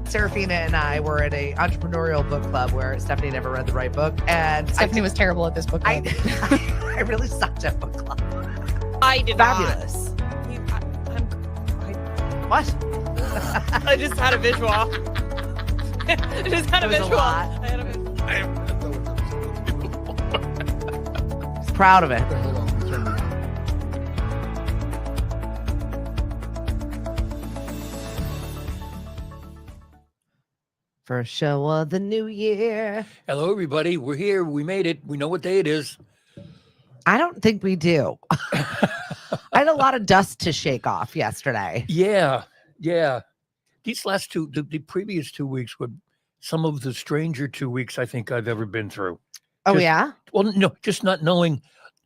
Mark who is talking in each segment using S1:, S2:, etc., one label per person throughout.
S1: Serafina and I were at a entrepreneurial book club where Stephanie never read the right book. And
S2: Stephanie was terrible at this book club.
S1: I really sucked at book club.
S3: I did
S1: Fabulous. What?
S3: I just had a visual. I just had a
S1: It was a
S3: visual.
S1: lot.
S3: I had a visual.
S1: Just proud of it.
S4: Hold on, let me turn it on.
S1: First show of the new year.
S5: Hello, everybody. We're here. We made it. We know what day it is.
S1: I don't think we do. I had a lot of dust to shake off yesterday.
S5: Yeah. These last the previous 2 weeks were some of the stranger 2 weeks I think I've ever been through.
S1: Oh,
S5: Just-
S1: yeah?
S5: Well, no, just not knowing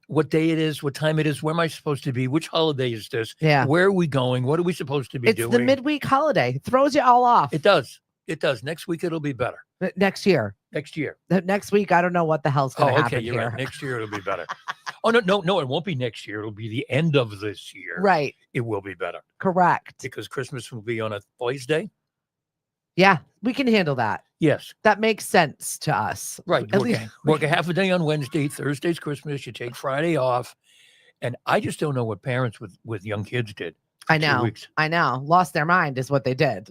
S5: what day it is, what time it is, where am I supposed to be, which holiday is this,
S1: Yeah.
S5: where are we going, what are we supposed to be
S1: It's
S5: doing?
S1: the midweek holiday. Throws you all off.
S5: It does. It does. Next week it'll be better.
S1: Next year.
S5: Next year.
S1: Next week, I don't know what the hell's going to
S5: Oh,
S1: happen
S5: okay. You're
S1: here.
S5: right. Next year it'll be better. Oh, no, it won't be next year. It'll be the end of this year.
S1: Right.
S5: It will be better
S1: Correct.
S5: because Christmas will be on a Thursday.
S1: Yeah, we can handle that.
S5: Yes.
S1: That makes sense to us.
S5: Right.
S1: At
S5: Work,
S1: least-
S5: work a half a day on Wednesday. Thursday's Christmas. You take Friday off. And I just don't know what parents with young kids did.
S1: I
S5: 2
S1: know.
S5: weeks.
S1: I know. Lost their mind is what they did.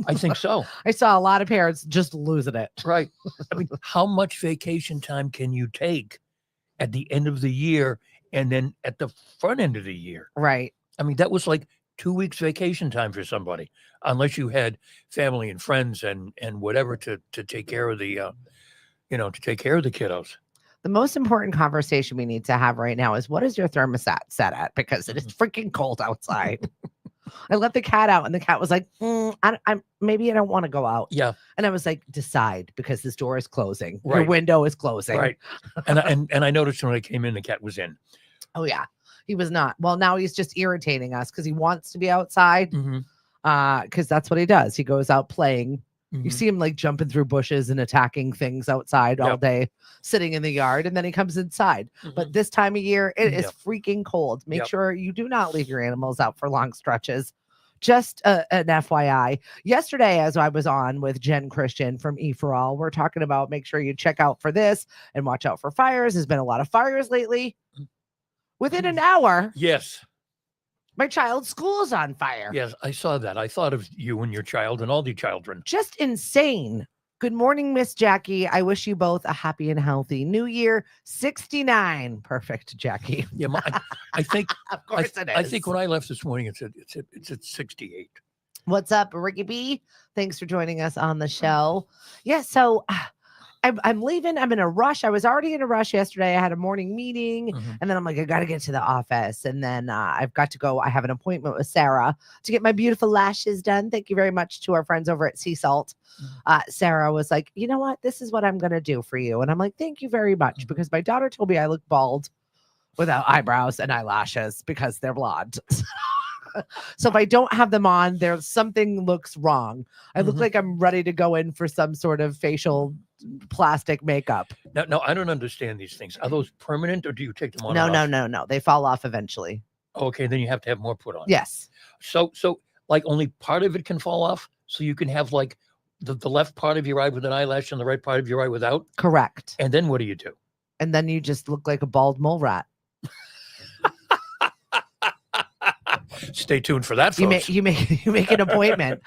S5: I think so.
S1: I saw a lot of parents just losing it.
S5: Right. I mean, how much vacation time can you take at the end of the year and then at the front end of the year?
S1: Right.
S5: I mean, that was like 2 weeks vacation time for somebody, unless you had family and friends and whatever to take care of the, to take care of the kiddos.
S1: The most important conversation we need to have right now is what is your thermostat set at? Because it is freaking cold outside. I let the cat out and the cat was like, maybe I don't want to go out.
S5: Yeah.
S1: And I was like, decide because this door is closing. Your
S5: Right.
S1: window is closing.
S5: Right. And I noticed when I came in, the cat was in.
S1: Oh, yeah. He was not. Well, now he's just irritating us because he wants to be outside.
S5: Mm-hmm.
S1: Because that's what he does. He goes out playing. You
S5: Mhm.
S1: see him like jumping through bushes and attacking things outside all
S5: Yep.
S1: day, sitting in the yard, and then he comes inside. But this time of year, it is
S5: Yep.
S1: freaking cold. Make
S5: Yep.
S1: sure you do not leave your animals out for long stretches. Just an FYI. Yesterday, as I was on with Jen Christian from E for All, we're talking about make sure you check out for this and watch out for fires. There's been a lot of fires lately. Within an hour,
S5: Yes.
S1: my child's school's on fire.
S5: Yes. I saw that. I thought of you and your child and all the children.
S1: Just insane. Good morning, Miss Jackie. I wish you both a happy and healthy new year. 69. Perfect, Jackie.
S5: Yeah. I think,
S1: Of course it is.
S5: I think when I left this morning, it's at 68.
S1: What's up, Ricky B? Thanks for joining us on the show. Yeah, so I'm leaving. I'm in a rush. I was already in a rush yesterday. I had a morning meeting,
S5: Mhm.
S1: and then I'm like, I got to get to the office. And then I've got to go. I have an appointment with Sarah to get my beautiful lashes done. Thank you very much to our friends over at Sea Salt. Sarah was like, you know what? This is what I'm going to do for you. And I'm like, thank you very much. Because my daughter told me I look bald without eyebrows and eyelashes because they're blonde. So if I don't have them on, there's something looks wrong. I look
S5: Mhm.
S1: like I'm ready to go in for some sort of facial plastic makeup.
S5: No, I don't understand these things. Are those permanent or do you take them on?
S1: No,
S5: and
S1: no,
S5: off?
S1: no, no. They fall off eventually.
S5: Okay, then you have to have more put on.
S1: Yes.
S5: So like only part of it can fall off, so you can have like the left part of your eye with an eyelash and the right part of your eye without.
S1: Correct.
S5: And then what do you do?
S1: And then you just look like a bald mole rat.
S5: Stay tuned for that, folks.
S1: You make an appointment.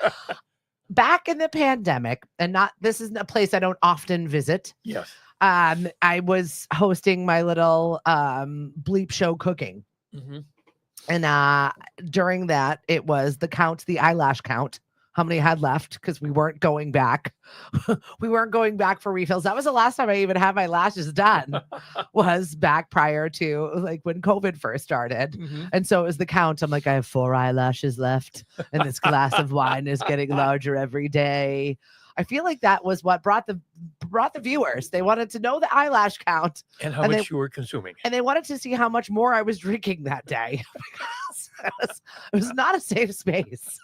S1: Back in the pandemic, and this is a place I don't often visit.
S5: Yes.
S1: I was hosting my little bleep show cooking.
S5: Mm-hmm.
S1: And during that, it was the eyelash count, how many I had left, because we weren't going back. We weren't going back for refills. That was the last time I even had my lashes done, was back prior to like when COVID first started.
S5: Mm-hmm.
S1: And so it was the count. I'm like, I have 4 eyelashes left, and this glass of wine is getting larger every day. I feel like that was what brought the viewers. They wanted to know the eyelash count,
S5: And how
S1: And
S5: much you were consuming.
S1: and they wanted to see how much more I was drinking that day. Because it was not a safe space.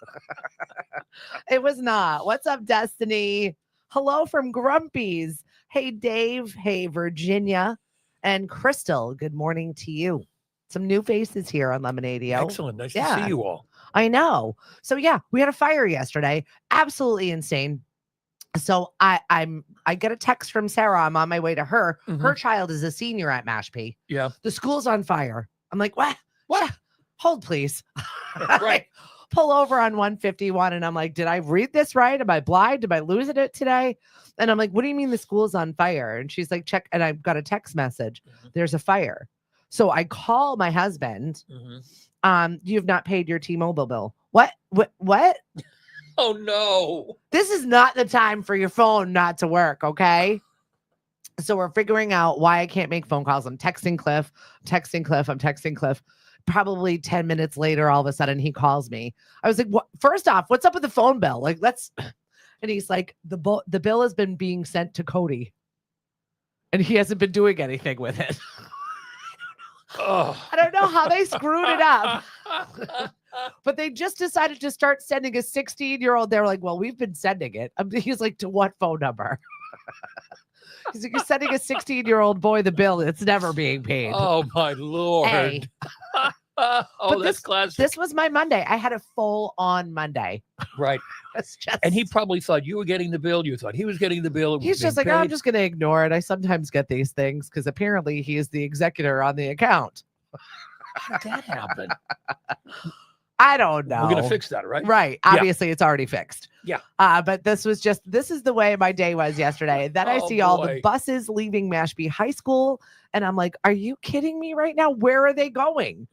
S1: It was not. What's up, Destiny? Hello from Grumpy's. Hey, Dave. Hey, Virginia. And Crystal, good morning to you. Some new faces here on Lemonade-o.
S5: Excellent. Nice to
S1: Yeah.
S5: see you all.
S1: I know. So yeah, we had a fire yesterday. Absolutely insane. So I get a text from Sarah. I'm on my way to her. Her child is a senior at Mashpee.
S5: Yeah.
S1: The school's on fire. I'm like, what?
S5: What?
S1: Hold, please.
S5: Right.
S1: Pull over on 151. And I'm like, did I read this right? Am I blind? Am I losing it today? And I'm like, what do you mean the school's on fire? And she's like, check. And I've got a text message. There's a fire. So I call my husband. You have not paid your T-Mobile bill. What?
S5: Oh no.
S1: This is not the time for your phone not to work, okay? So we're figuring out why I can't make phone calls. I'm texting Cliff. Probably 10 minutes later, all of a sudden he calls me. I was like, what? First off, what's up with the phone bill? Like, let's, and he's like, the bill has been being sent to Cody and he hasn't been doing anything with it. I don't know how they screwed it up. But they just decided to start sending a 16-year-old. They're like, well, we've been sending it. He's like, to what phone number? He's like, you're sending a 16-year-old boy the bill. It's never being paid.
S5: Oh, my Lord.
S1: Hey.
S5: Oh, that's classic.
S1: This was my Monday. I had a full-on Monday.
S5: Right. And he probably thought you were getting the bill. You thought he was getting the bill.
S1: He's just like, oh, I'm just going to ignore it. I sometimes get these things because apparently he is the executor on the account.
S5: How did that happen?
S1: I don't know.
S5: We're going to fix that, right?
S1: Right. Obviously, it's already fixed.
S5: Yeah.
S1: But this is the way my day was yesterday. Then I see all the buses leaving Mashpee High School. And I'm like, are you kidding me right now? Where are they going?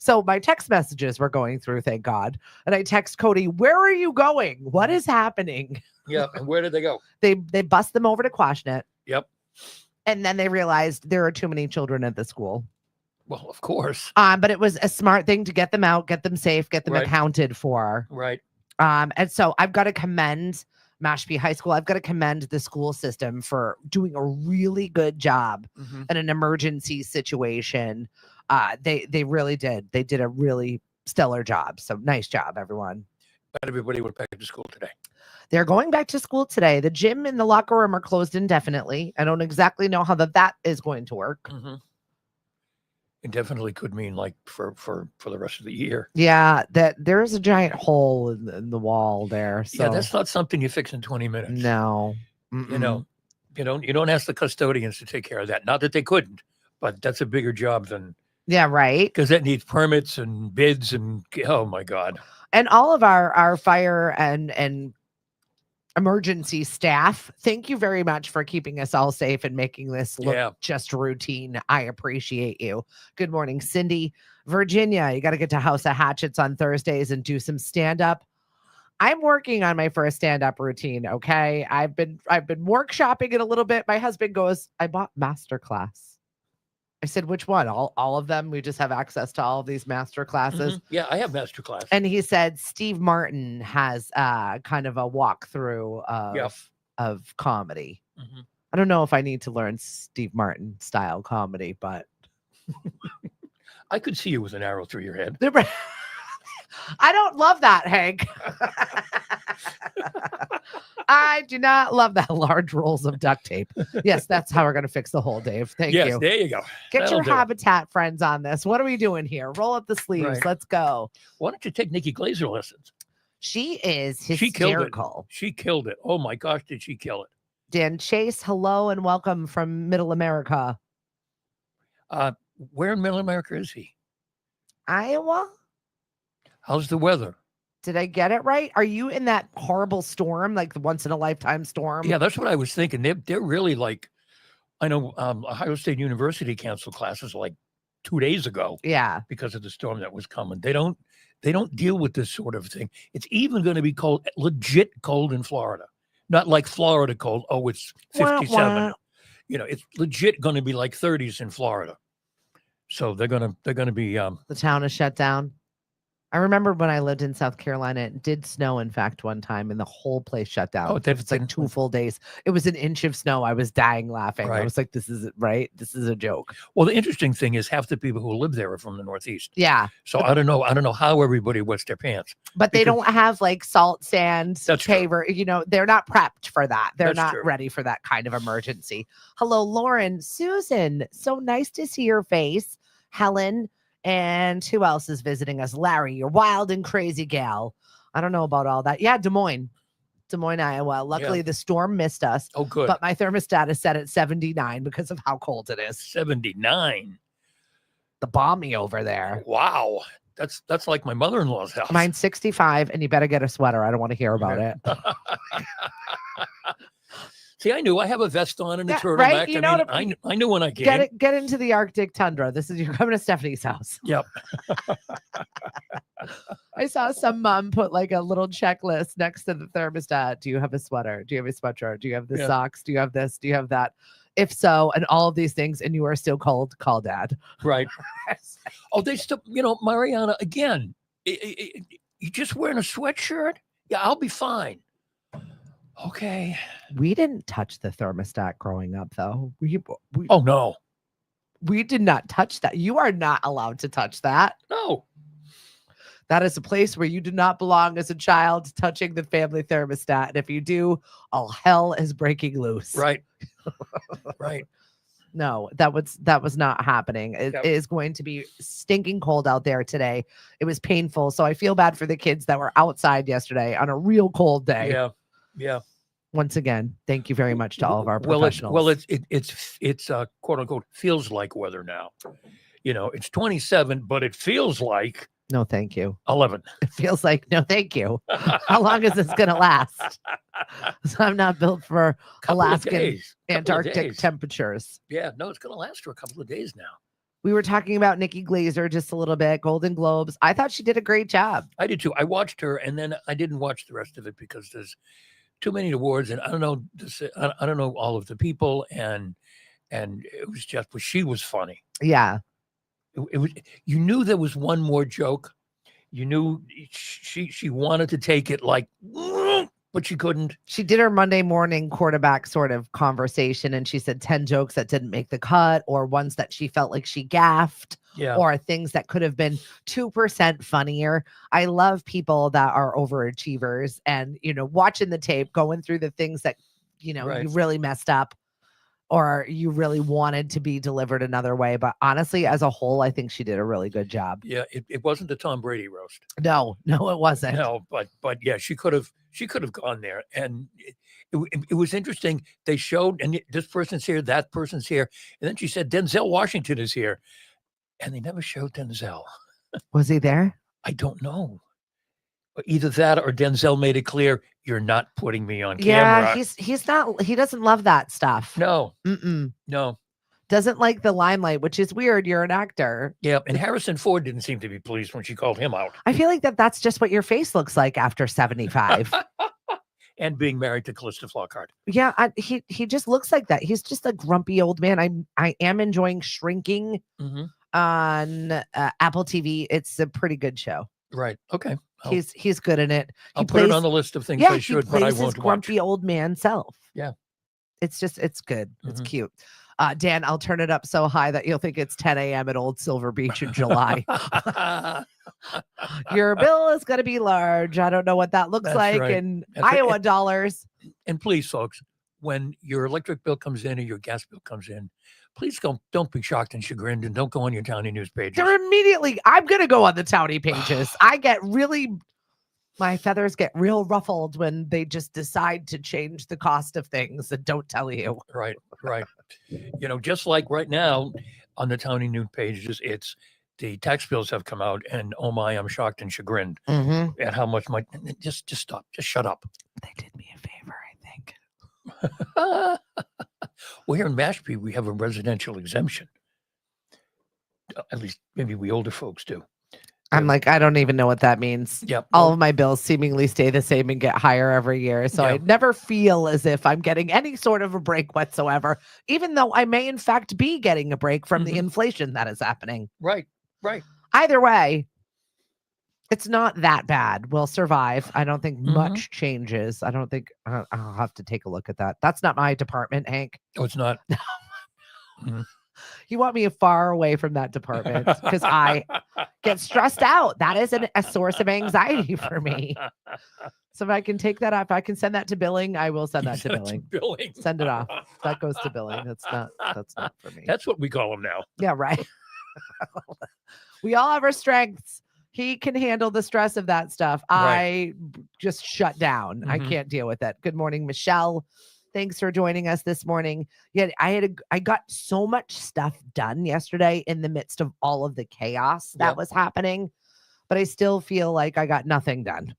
S1: So my text messages were going through, thank God. And I text Cody, where are you going? What is happening?
S5: Yeah. And where did they go?
S1: They bust them over to Quashnet.
S5: Yep.
S1: And then they realized there are too many children at the school.
S5: Well, of course.
S1: But it was a smart thing to get them out, get them safe, get them accounted for.
S5: Right.
S1: And so I've got to commend Mashpee High School. I've got to commend the school system for doing a really good job in an emergency situation. They really did. They did a really stellar job. So nice job, everyone.
S5: But everybody went back to school today.
S1: They're going back to school today. The gym and the locker room are closed indefinitely. I don't exactly know how that is going to work.
S5: Indefinitely could mean like for the rest of the year.
S1: Yeah, that there is a giant hole in the wall there. So.
S5: Yeah, that's not something you fix in 20 minutes.
S1: No.
S5: You know, you don't ask the custodians to take care of that. Not that they couldn't, but that's a bigger job than.
S1: Yeah, right.
S5: Because that needs permits and bids and oh my God.
S1: And all of our fire and emergency staff, thank you very much for keeping us all safe and making this look just routine. I appreciate you. Good morning, Cindy. Virginia, you got to get to House of Hatchets on Thursdays and do some stand-up. I'm working on my first stand-up routine, okay? I've been workshopping it a little bit. My husband goes, I bought Masterclass. I said, which one? All of them? We just have access to all of these master classes.
S5: Yeah, I have master class.
S1: And he said Steve Martin has kind of a walkthrough of comedy. I don't know if I need to learn Steve Martin style comedy, but
S5: I could see you with an arrow through your head.
S1: I don't love that, Hank. I do not love that large rolls of duct tape. Yes, that's how we're going to fix the hole, Dave. Thank you.
S5: Yes, there you go.
S1: Get your Habitat friends on this. What are we doing here? Roll up the sleeves.
S5: Right.
S1: Let's go.
S5: Why don't you take Nikki Glazer lessons?
S1: She is hysterical.
S5: She killed it. Oh my gosh, did she kill it?
S1: Dan Chase, hello and welcome from Middle America.
S5: Where in Middle America is he?
S1: Iowa?
S5: How's the weather?
S1: Did I get it right? Are you in that horrible storm, like the once in a lifetime storm?
S5: Yeah, that's what I was thinking. They're really like, I know Ohio State University canceled classes like 2 days ago.
S1: Yeah,
S5: because of the storm that was coming. They don't deal with this sort of thing. It's even going to be cold, legit cold in Florida, not like Florida cold. Oh, it's 57. You know, it's legit going to be like 30s in Florida. So they're gonna be.
S1: The town is shut down. I remember when I lived in South Carolina, it did snow, in fact, one time, and the whole place shut down.
S5: Oh,
S1: it's like 2 full days. It was an inch of snow. I was dying laughing.
S5: Right.
S1: I was like, this isn't right. This is a joke.
S5: Well, the interesting thing is half the people who live there are from the Northeast.
S1: Yeah.
S5: So I don't know how everybody wets their pants.
S1: But they don't have like salt, sand,
S5: That's
S1: paver. You know, they're not prepped for that. They're
S5: That's
S1: not
S5: true.
S1: ready for that kind of emergency. Hello, Lauren. Susan, so nice to see your face. Helen And who else is visiting us? Larry, your wild and crazy gal. I don't know about all that. Yeah, Des Moines, Iowa. Luckily, the storm missed us.
S5: Oh, good.
S1: But my thermostat is set at 79 because of how cold it is.
S5: 79.
S1: The balmy over there.
S5: Wow. That's like my mother-in-law's house.
S1: Mine's 65, and you better get a sweater. I don't want to hear about it.
S5: See, I knew I have a vest on and a turtleneck.
S1: Right? You know
S5: I knew when I came.
S1: Get into the Arctic tundra. You're coming to Stephanie's house.
S5: Yep.
S1: I saw some mom put like a little checklist next to the thermostat. Do you have a sweater? Do you have a sweatshirt? Do you have the socks? Do you have this? Do you have that? If so, and all of these things, and you are still cold, call dad.
S5: Right. Oh, they still, Mariana, again, you just wearing a sweatshirt? Yeah, I'll be fine. Okay.
S1: We didn't touch the thermostat growing up, though.
S5: Oh, no.
S1: We did not touch that. You are not allowed to touch that.
S5: No.
S1: That is a place where you do not belong as a child, touching the family thermostat. And if you do, all hell is breaking loose.
S5: Right. Right.
S1: No, that was not happening. It is going to be stinking cold out there today. It was painful. So I feel bad for the kids that were outside yesterday on a real cold day.
S5: Yeah. Yeah.
S1: Once again, thank you very much to all of our professionals.
S5: Well, it's quote unquote feels like weather now. It's 27, but it feels like
S1: no, thank you.
S5: 11.
S1: It feels like no, thank you. How long is this going to last? So I'm not built for Alaskan, Antarctic temperatures.
S5: Yeah, no, it's going to last for a couple of days now.
S1: We were talking about Nikki Glaser just a little bit. Golden Globes. I thought she did a great job.
S5: I did too. I watched her, and then I didn't watch the rest of it because there's too many awards, and I don't know. I don't know all of the people, and it was just. But she was funny.
S1: Yeah.
S5: It was. You knew there was one more joke. You knew she wanted to take it like, but she couldn't.
S1: She did her Monday morning quarterback sort of conversation, and she said 10 jokes that didn't make the cut, or ones that she felt like she gaffed, or things that could have been 2% funnier. I love people that are overachievers and, watching the tape, going through the things that, you really messed up or you really wanted to be delivered another way. But honestly, as a whole, I think she did a really good job.
S5: Yeah, it wasn't the Tom Brady roast.
S1: No, it wasn't.
S5: No, but yeah, she could have gone there. And it was interesting. They showed, and this person's here, that person's here. And then she said, Denzel Washington is here. And they never showed Denzel.
S1: Was he there?
S5: I don't know. Either that or Denzel made it clear, you're not putting me on camera.
S1: Yeah, he's not. He doesn't love that stuff.
S5: No.
S1: Mm-mm.
S5: No.
S1: Doesn't like the limelight, which is weird. You're an actor.
S5: Yeah, and Harrison Ford didn't seem to be pleased when she called him out.
S1: I feel like that's just what your face looks like after 75.
S5: And being married to Callista Flockhart.
S1: Yeah, he just looks like that. He's just a grumpy old man. I am enjoying Shrinking on Apple TV. It's a pretty good show.
S5: Right. Okay.
S1: He's good in it.
S5: I'll put it on the list of things I should, but I won't
S1: his grumpy old man self.
S5: Yeah.
S1: It's good. It's cute. Dan, I'll turn it up so high that you'll think it's 10 a.m. at Old Silver Beach in July. Your bill is going to be large. I don't know what that looks like in Iowa dollars.
S5: And please, folks, when your electric bill comes in or your gas bill comes in, please don't be shocked and chagrined, and don't go on your Townie news pages.
S1: I'm going to go on the Townie pages. My feathers get real ruffled when they just decide to change the cost of things and don't tell you.
S5: Right. Just like right now on the Townie news pages, it's the tax bills have come out, and oh my, I'm shocked and chagrined at how much just stop, just shut up.
S1: They did me a favor, I think.
S5: Well, here in Mashpee, we have a residential exemption. At least maybe we older folks do.
S1: I'm like, I don't even know what that means.
S5: Yep.
S1: All of my bills seemingly stay the same and get higher every year. So I never feel as if I'm getting any sort of a break whatsoever, even though I may in fact be getting a break from the inflation that is happening.
S5: Right.
S1: Either way, it's not that bad. We'll survive. I don't think much changes. I don't think I'll have to take a look at that. That's not my department, Hank.
S5: Oh, it's not.
S1: You want me far away from that department because I get stressed out. That is a source of anxiety for me. So if I can take that off, I can send that to billing. I will send that to billing. Send it off. That goes to billing. That's not for me.
S5: That's what we call them now.
S1: Yeah, right. We all have our strengths. He can handle the stress of that stuff.
S5: Right.
S1: I just shut down. I
S5: Mhm.
S1: can't deal with it. Good morning, Michelle. Thanks for joining us this morning. Yeah, I got so much stuff done yesterday in the midst of all of the chaos that
S5: Yep.
S1: was happening, but I still feel like I got nothing done.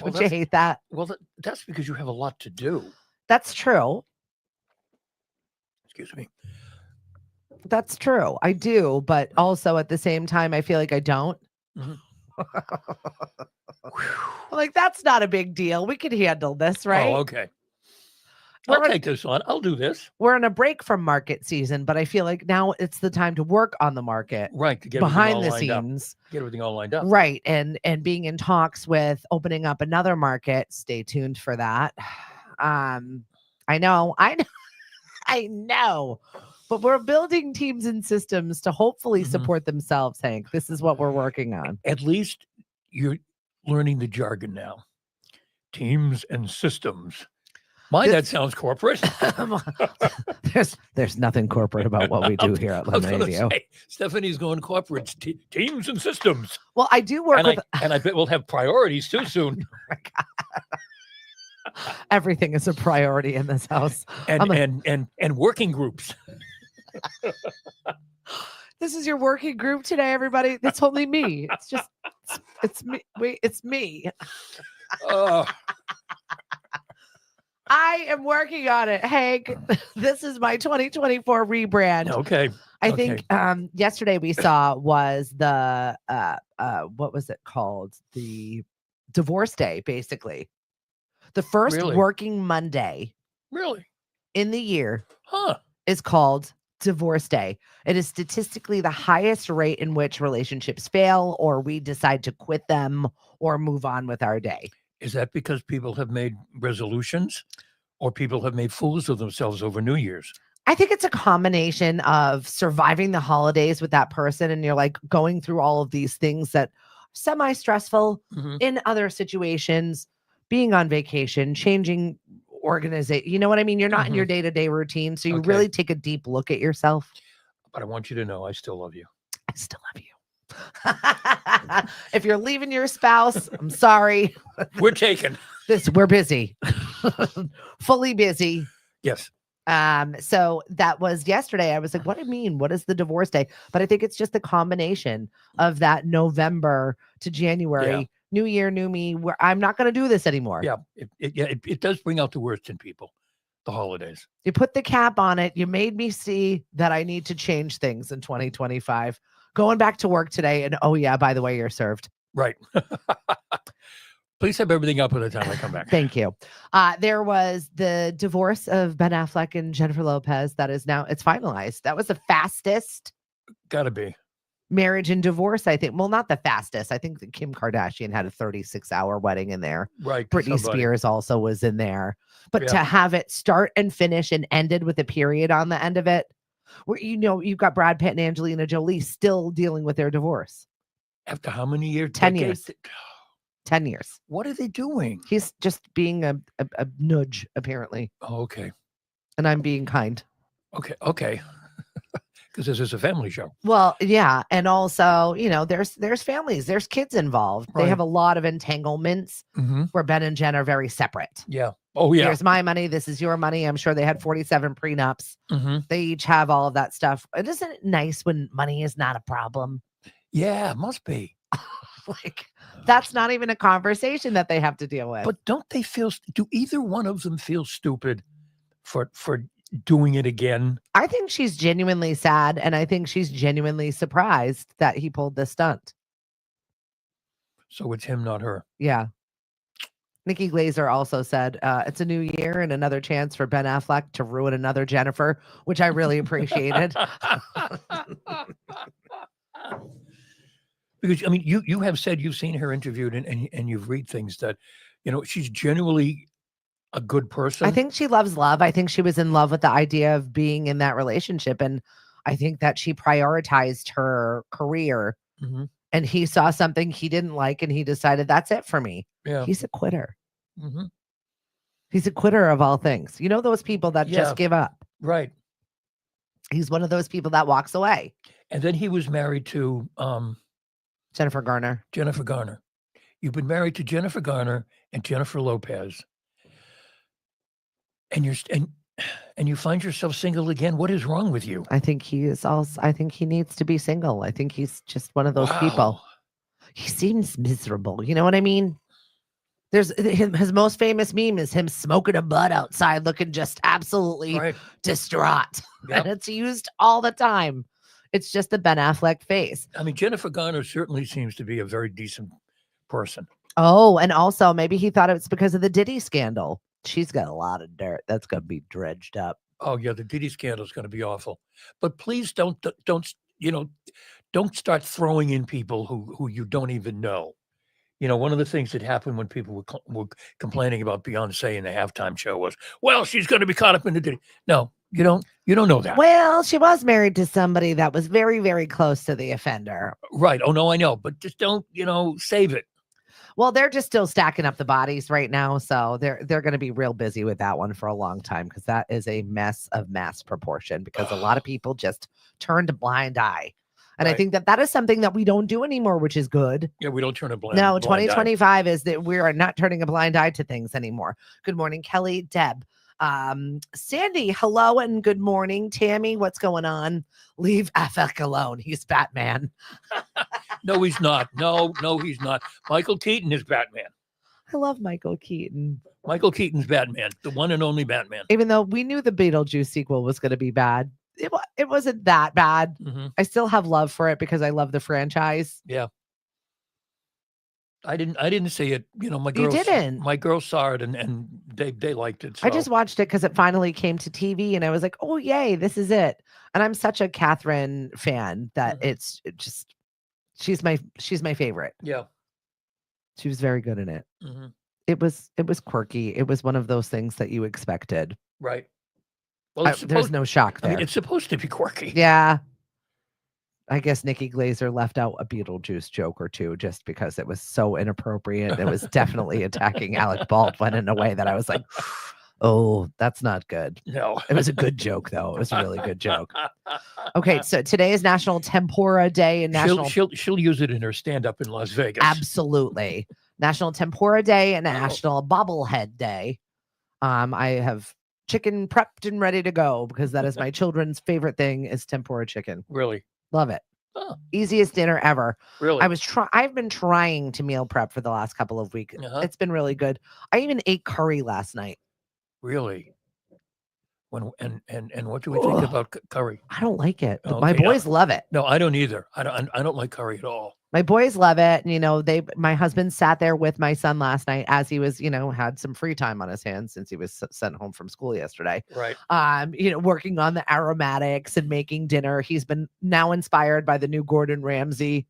S5: Well,
S1: Don't you hate that?
S5: Well, that's because you have a lot to do.
S1: That's true.
S5: Excuse me.
S1: That's true. I do, but also at the same time, I feel like I don't.
S5: Mhm.
S1: Like, that's not a big deal. We can handle this, right?
S5: Oh, okay.
S1: We're
S5: I'll
S1: on-
S5: take this on. I'll do this.
S1: We're in a break from market season, but I feel like now it's the time to work on the market
S5: Right. To get everything
S1: behind
S5: all
S1: the
S5: lined up.
S1: sins.
S5: Get everything all lined up.
S1: Right. And being in talks with opening up another market. Stay tuned for that. I know. I know. But we're building teams and systems to hopefully
S5: Mhm.
S1: support themselves, Hank. This is what we're working on.
S5: At least you're learning the jargon now. Teams and systems. My, that sounds corporate.
S1: There's nothing corporate about what we do here at
S5: I was
S1: Lemonade
S5: gonna
S1: Radio.
S5: say, Stephanie's going corporate. Teams and systems.
S1: Well, I do work with
S5: And I bet we'll have priorities too soon.
S1: everything is a priority in this house.
S5: And working groups.
S1: This is your working group today, everybody. It's only me. It's just it's me. Wait, it's me.
S5: Oh,
S1: I am working on it, Hank. This is my 2024 rebrand.
S5: okay.
S1: I think yesterday we saw was the what was it called? The divorce day, basically. The first
S5: Really?
S1: working Monday
S5: Really?
S1: in the year
S5: Huh.
S1: is called divorce day. It is statistically the highest rate in which relationships fail or we decide to quit them or move on with our day.
S5: Is that because people have made resolutions or people have made fools of themselves over New Year's?
S1: I think it's a combination of surviving the holidays with that person and you're like going through all of these things that are semi-stressful
S5: Mhm.
S1: in other situations, being on vacation, changing organization. You know what I mean? You're not in your day-to-day routine. So you
S5: Okay.
S1: really take a deep look at yourself.
S5: But I want you to know I still love you.
S1: I still love you. If you're leaving your spouse, I'm sorry.
S5: We're taken.
S1: We're busy. Fully busy.
S5: Yes.
S1: So that was yesterday. I was like, what do you mean? What is the divorce day? But I think it's just the combination of that November to January, new year, new me, where I'm not going to do this anymore.
S5: Yeah. It does bring out the worst in people, the holidays.
S1: You put the cap on it. You made me see that I need to change things in 2025. Going back to work today. And oh, yeah, by the way, you're served.
S5: Right. Please have everything up by the time I come back.
S1: Thank you. There was the divorce of Ben Affleck and Jennifer Lopez. That is now, it's finalized. That was the fastest
S5: Gotta be.
S1: marriage and divorce, I think. Well, not the fastest. I think that Kim Kardashian had a 36-hour wedding in there.
S5: Right.
S1: Britney
S5: somebody.
S1: Spears also was in there. But
S5: Yeah.
S1: to have it start and finish and ended with a period on the end of it, where you've got Brad Pitt and Angelina Jolie still dealing with their divorce.
S5: After how many years?
S1: 10
S5: Decades?
S1: years. 10 years.
S5: What are they doing?
S1: He's just being a nudge, apparently.
S5: Oh, okay.
S1: And I'm being kind.
S5: Okay. Because this is a family show.
S1: Well, yeah. And also, there's families, there's kids involved. They
S5: Right.
S1: have a lot of entanglements
S5: Mm-hmm.
S1: where Ben and Jen are very separate.
S5: Yeah. Oh, yeah.
S1: Here's my money. This is your money. I'm sure they had 47 prenups.
S5: Mm-hmm.
S1: They each have all of that stuff. Isn't it nice when money is not a problem?
S5: Yeah, it must be.
S1: Like, that's not even a conversation that they have to deal with.
S5: But don't they do either one of them feel stupid for doing it again?
S1: I think she's genuinely sad, and I think she's genuinely surprised that he pulled this stunt.
S5: So it's him, not her.
S1: Yeah. Nikki Glazer also said, it's a new year and another chance for Ben Affleck to ruin another Jennifer, which I really appreciated.
S5: Because, I mean, you have said you've seen her interviewed and you've read things that, she's genuinely a good person.
S1: I think she loves love. I think she was in love with the idea of being in that relationship. And I think that she prioritized her career.
S5: Mm-hmm.
S1: And he saw something he didn't like and he decided that's it for me.
S5: Yeah.
S1: He's a quitter.
S5: Mm-hmm.
S1: He's a quitter of all things. You know, those people that just give up.
S5: Right.
S1: He's one of those people that walks away.
S5: And then he was married to
S1: Jennifer Garner.
S5: Jennifer Garner. You've been married to Jennifer Garner and Jennifer Lopez, and you find yourself single again. What is wrong with you?
S1: I think he needs to be single. I think he's just one of those people. He seems miserable. You know what I mean? There's his most famous meme is him smoking a bud outside, looking just absolutely distraught.
S5: Yep.
S1: And it's used all the time. It's just the Ben Affleck face.
S5: I mean, Jennifer Garner certainly seems to be a very decent person.
S1: Oh, and also maybe he thought it was because of the Diddy scandal. She's got a lot of dirt that's going to be dredged up.
S5: Oh yeah, the Diddy scandal is going to be awful. But please don't start throwing in people who you don't even know. You know, one of the things that happened when people were complaining about Beyonce in the halftime show was, well, she's going to be caught up in the Diddy. No, you don't know that.
S1: Well, she was married to somebody that was very, very close to the offender.
S5: Right. Oh no, I know, but just don't, save it.
S1: Well, they're just still stacking up the bodies right now, so they're going to be real busy with that one for a long time because that is a mess of mass proportion because a lot of people just turned a blind eye. And I think that is something that we don't do anymore, which is good.
S5: Yeah, we don't turn a blind.
S1: No, 2025 is that we are not turning a blind eye to things anymore. Good morning, Kelly, Deb, Sandy. Hello and good morning, Tammy. What's going on? Leave Affleck alone. He's Batman.
S5: No, he's not. No, he's not. Michael Keaton is Batman.
S1: I love Michael Keaton.
S5: Michael Keaton's Batman, the one and only Batman.
S1: Even though we knew the Beetlejuice sequel was going to be bad. It wasn't that bad.
S5: Mm-hmm.
S1: I still have love for it because I love the franchise.
S5: Yeah. I didn't see it. My girls,
S1: you didn't.
S5: My girls saw it and they liked it. So.
S1: I just watched it because it finally came to TV and I was like, oh yay, this is it. And I'm such a Catherine fan that she's my favorite.
S5: Yeah.
S1: She was very good in it.
S5: Mm-hmm.
S1: It was quirky. It was one of those things that you expected.
S5: Right. Well,
S1: there's no shock there.
S5: I mean, it's supposed to be quirky.
S1: Yeah. I guess Nikki Glaser left out a Beetlejuice joke or two just because it was so inappropriate. It was definitely attacking Alec Baldwin in a way that I was like, oh, that's not good.
S5: No.
S1: It was a good joke, though. It was a really good joke. Okay, so today is National Tempura Day and
S5: She'll use it in her stand-up in Las Vegas.
S1: Absolutely. National Tempura Day and National Bobblehead Day. I have chicken prepped and ready to go because that is my children's favorite thing is tempura chicken.
S5: Really?
S1: Love it.
S5: Oh.
S1: Easiest dinner ever.
S5: Really?
S1: I've been trying to meal prep for the last couple of weeks.
S5: Uh-huh.
S1: It's been really good. I even ate curry last night.
S5: Really? And what do we think about curry?
S1: I don't like it.
S5: Okay,
S1: my boys love it.
S5: No, I don't either. I don't like curry at all.
S1: My boys love it. My husband sat there with my son last night as he was, had some free time on his hands since he was sent home from school yesterday.
S5: Right.
S1: Working on the aromatics and making dinner. He's been now inspired by the new Gordon Ramsay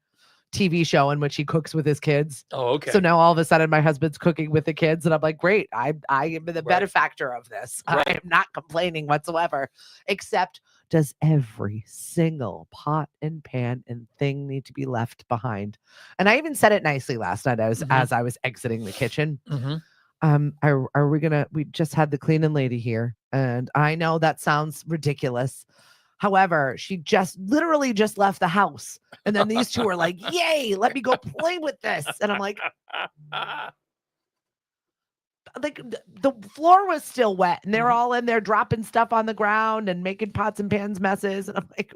S1: TV show in which he cooks with his kids.
S5: Oh, okay.
S1: So now all of a sudden my husband's cooking with the kids and I'm like, great. I am the benefactor of this.
S5: Right.
S1: I am not complaining whatsoever, except does every single pot and pan and thing need to be left behind? And I even said it nicely last night as I was exiting the kitchen.
S5: Mm-hmm.
S1: We just had the cleaning lady here and I know that sounds ridiculous. However, she literally just left the house. And then these two are like, yay, let me go play with this. And I'm like, the floor was still wet and they're all in there dropping stuff on the ground and making pots and pans messes. And I'm like,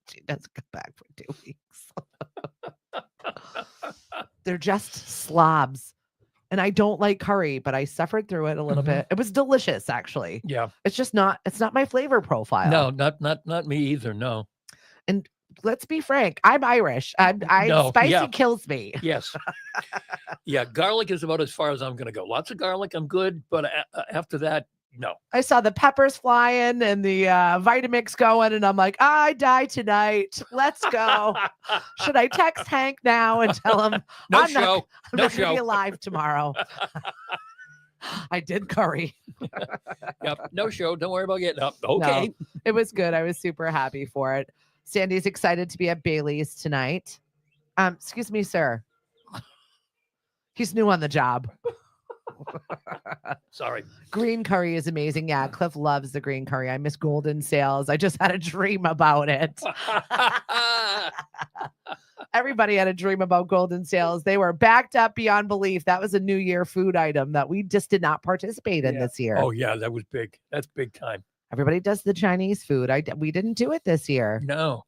S1: she doesn't come back for 2 weeks. They're just slobs. And I don't like curry, but I suffered through it a little bit. It was delicious, actually.
S5: Yeah.
S1: It's not my flavor profile.
S5: No, not me either. No.
S1: And let's be frank, I'm Irish. Spicy kills me.
S5: Yes. Yeah. Garlic is about as far as I'm going to go. Lots of garlic, I'm good. But after that, no.
S1: I saw the peppers flying and the Vitamix going, and I'm like, I die tonight. Let's go. Should I text Hank now and tell him I'm not going to be alive tomorrow? I did curry.
S5: Yep. No show. Don't worry about getting up. Okay.
S1: No, it was good. I was super happy for it. Sandy's excited to be at Bailey's tonight. Excuse me, sir. He's new on the job.
S5: Sorry.
S1: Green curry is amazing. Yeah, Cliff loves the green curry. I miss golden sales. I just had a dream about it. Everybody had a dream about golden sales. They were backed up beyond belief. That was a New Year food item that we just did not participate in this year.
S5: Oh yeah, that was big. That's big time.
S1: Everybody does the Chinese food. We didn't do it this year.
S5: No.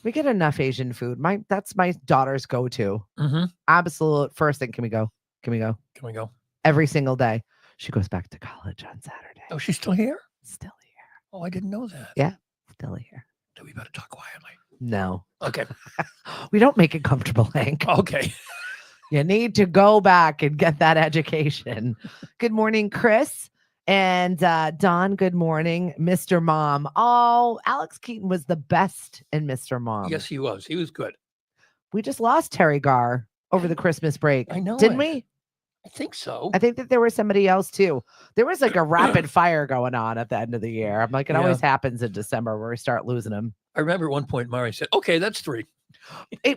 S1: We get enough Asian food. That's my daughter's go-to.
S5: Mm-hmm.
S1: Absolute first thing. Can we go? Can we go?
S5: Can we go?
S1: Every single day. She goes back to college on Saturday.
S5: Oh, she's still here?
S1: Still here.
S5: Oh, I didn't know that.
S1: Yeah, still here.
S5: So we better talk quietly.
S1: No.
S5: Okay.
S1: We don't make it comfortable, Hank.
S5: Okay.
S1: You need to go back and get that education. Good morning, Chris. And Don, good morning. Mr. Mom. Oh, Alex Keaton was the best in Mr. Mom.
S5: Yes, he was. He was good.
S1: We just lost Terry Garr over the Christmas break.
S5: I know.
S1: Didn't we?
S5: I think so.
S1: I think that there was somebody else too. There was like a rapid fire going on at the end of the year. I'm like, it always happens in December where we start losing them.
S5: I remember at one point Mari said, okay, that's 3.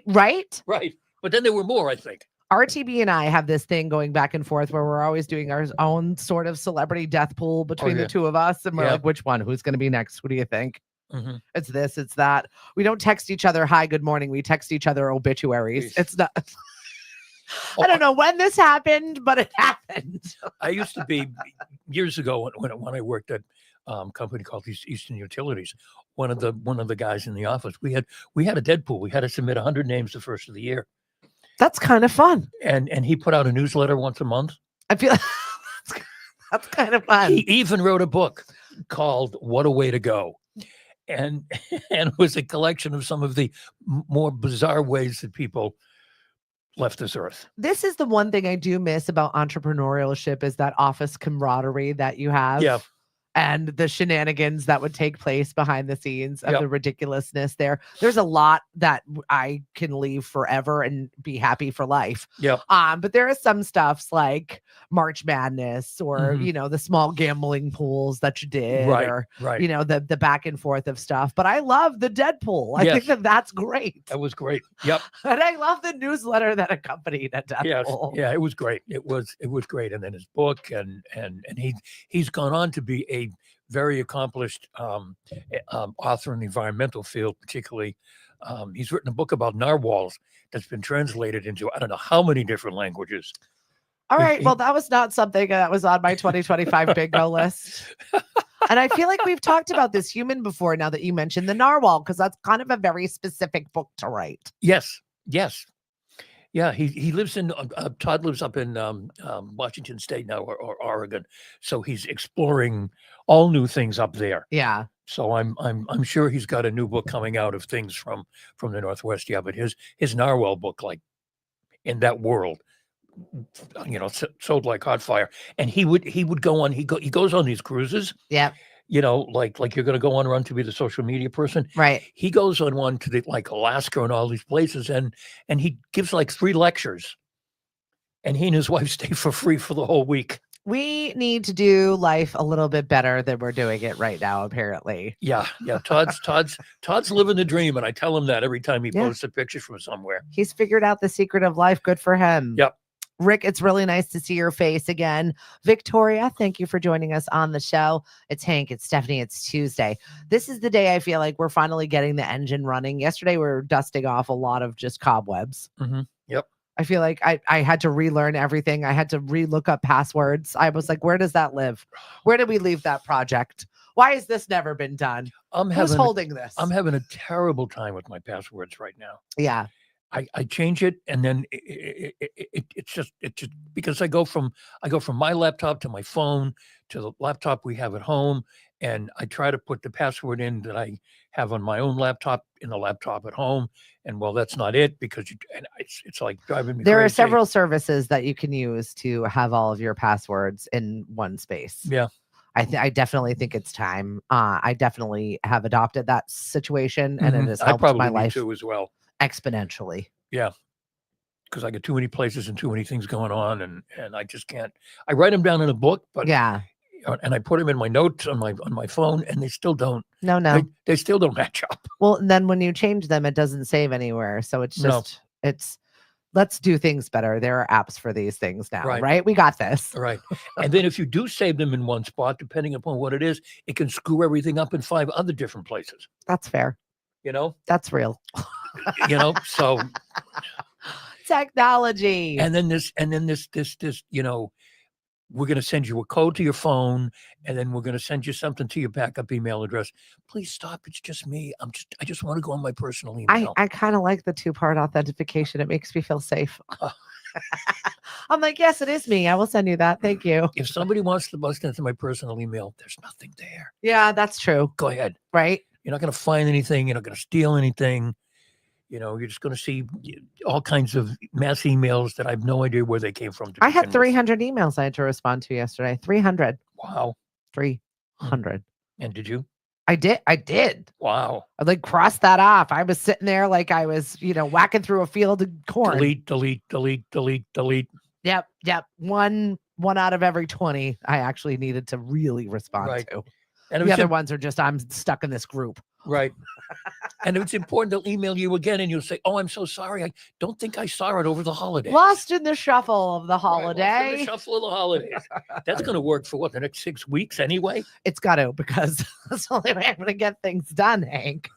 S1: Right?
S5: Right. But then there were more, I think.
S1: RTB and I have this thing going back and forth where we're always doing our own sort of celebrity death pool between the two of us. And we're like, which one? Who's going to be next? Who do you think?
S5: Mm-hmm.
S1: It's this, it's that. We don't text each other, hi, good morning. We text each other obituaries. It's not. I don't know when this happened, but it happened.
S5: I used to be years ago when I worked at a company called Eastern Utilities. One of the guys in the office, we had a dead pool. We had to submit 100 names the first of the year.
S1: That's kind of fun.
S5: And he put out a newsletter once a month.
S1: I feel that's kind of fun.
S5: He even wrote a book called What a Way to Go. And it was a collection of some of the more bizarre ways that people left this earth.
S1: This is the one thing I do miss about entrepreneurship is that office camaraderie that you have.
S5: Yeah.
S1: And the shenanigans that would take place behind the scenes of the ridiculousness there. There's a lot that I can leave forever and be happy for life.
S5: Yeah.
S1: But there are some stuffs like March Madness or, the small gambling pools that you did or, the back and forth of stuff. But I love the Deadpool. I think that's great.
S5: That was great. Yep.
S1: And I love the newsletter that accompanied a Deadpool.
S5: Yeah, it was great. It was great. And then his book and he's gone on to be a very accomplished author in the environmental field, particularly. He's written a book about narwhals that's been translated into I don't know how many different languages.
S1: All right. Well, that was not something that was on my 2025 bingo list. And I feel like we've talked about this human before now that you mentioned the narwhal, because that's kind of a very specific book to write.
S5: Yes. Yeah, he lives in Todd lives up in Washington State now or Oregon, so he's exploring all new things up there.
S1: Yeah.
S5: So I'm sure he's got a new book coming out of things from the Northwest. Yeah, but his narwhal book, like in that world, sold like hot fire. And he would go on. He goes on these cruises.
S1: Yeah.
S5: Like you're going to go on run to be the social media person.
S1: Right.
S5: He goes on one to like Alaska and all these places and he gives like 3 lectures and he and his wife stay for free for the whole week.
S1: We need to do life a little bit better than we're doing it right now, apparently.
S5: Yeah. Todd's living the dream. And I tell him that every time he posts a picture from somewhere.
S1: He's figured out the secret of life. Good for him.
S5: Yep.
S1: Rick, it's really nice to see your face again. Victoria, thank you for joining us on the show. It's Hank, it's Stephanie, it's Tuesday. This is the day I feel like we're finally getting the engine running. Yesterday, we were dusting off a lot of just cobwebs.
S5: Mm-hmm. Yep.
S1: I feel like I had to relearn everything. I had to relook up passwords. I was like, where does that live? Where did we leave that project? Why has this never been done? Who's holding this?
S5: I'm having a terrible time with my passwords right now.
S1: Yeah.
S5: I change it and then it's just because I go from my laptop to my phone to the laptop we have at home, and I try to put the password in that I have on my own laptop in the laptop at home, and well, that's not it because it's like driving me
S1: crazy. There are several services that you can use to have all of your passwords in one space.
S5: Yeah.
S1: I definitely think it's time. I definitely have adopted that situation, and it has helped my life
S5: too as well.
S1: Exponentially.
S5: Yeah. Because I get too many places and too many things going on and I just can't. I write them down in a book, but and I put them in my notes on my phone and they still don't.
S1: No.
S5: They still don't match up.
S1: Well, and then when you change them, it doesn't save anywhere. So it's just let's do things better. There are apps for these things now, right? We got this.
S5: Right. And then if you do save them in one spot, depending upon what it is, it can screw everything up in 5 other different places.
S1: That's fair.
S5: You know?
S1: That's real.
S5: So
S1: Technology.
S5: and then this, we're going to send you a code to your phone, and then we're going to send you something to your backup email address. Please stop. It's just me. I just want to go on my personal email.
S1: I kind of like the 2-part authentication. It makes me feel safe. I'm like, yes, it is me. I will send you that. Thank you.
S5: If somebody wants to bust into my personal email, there's nothing there.
S1: Yeah, that's true.
S5: Go ahead.
S1: Right.
S5: You're not going to find anything. You're not going to steal anything. You're just going to see all kinds of mass emails that I have no idea where they came from.
S1: I had 300 emails I had to respond to yesterday. 300.
S5: Wow.
S1: 300.
S5: And did you?
S1: I did.
S5: Wow.
S1: I like crossed that off. I was sitting there like I was, whacking through a field of corn.
S5: Delete.
S1: Yep. One out of every 20 I actually needed to really respond to. And the other ones are just, I'm stuck in this group.
S5: Right. And it's important, they'll email you again and you'll say, oh, I'm so sorry. I don't think I saw it over the holidays.
S1: Lost in the shuffle of the holiday.
S5: Lost in the shuffle of the holidays. That's going to work for the next 6 weeks anyway?
S1: It's got to, because that's the only way I'm going to get things done, Hank.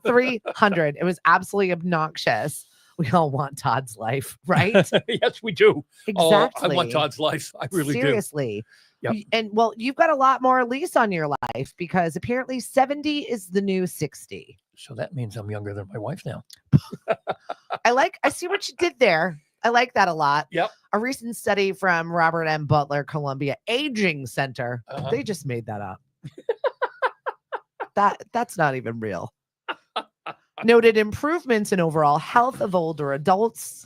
S1: 300. It was absolutely obnoxious. We all want Todd's life, right?
S5: Yes, we do.
S1: Exactly.
S5: Oh, I want Todd's life. I really
S1: Seriously.
S5: Yep.
S1: And you've got a lot more lease on your life, because apparently 70 is the new 60.
S5: So that means I'm younger than my wife now.
S1: I see what you did there. I like that a lot.
S5: Yep.
S1: A recent study from Robert M. Butler Columbia Aging Center. They just made that up. That's not even real. Noted improvements in overall health of older adults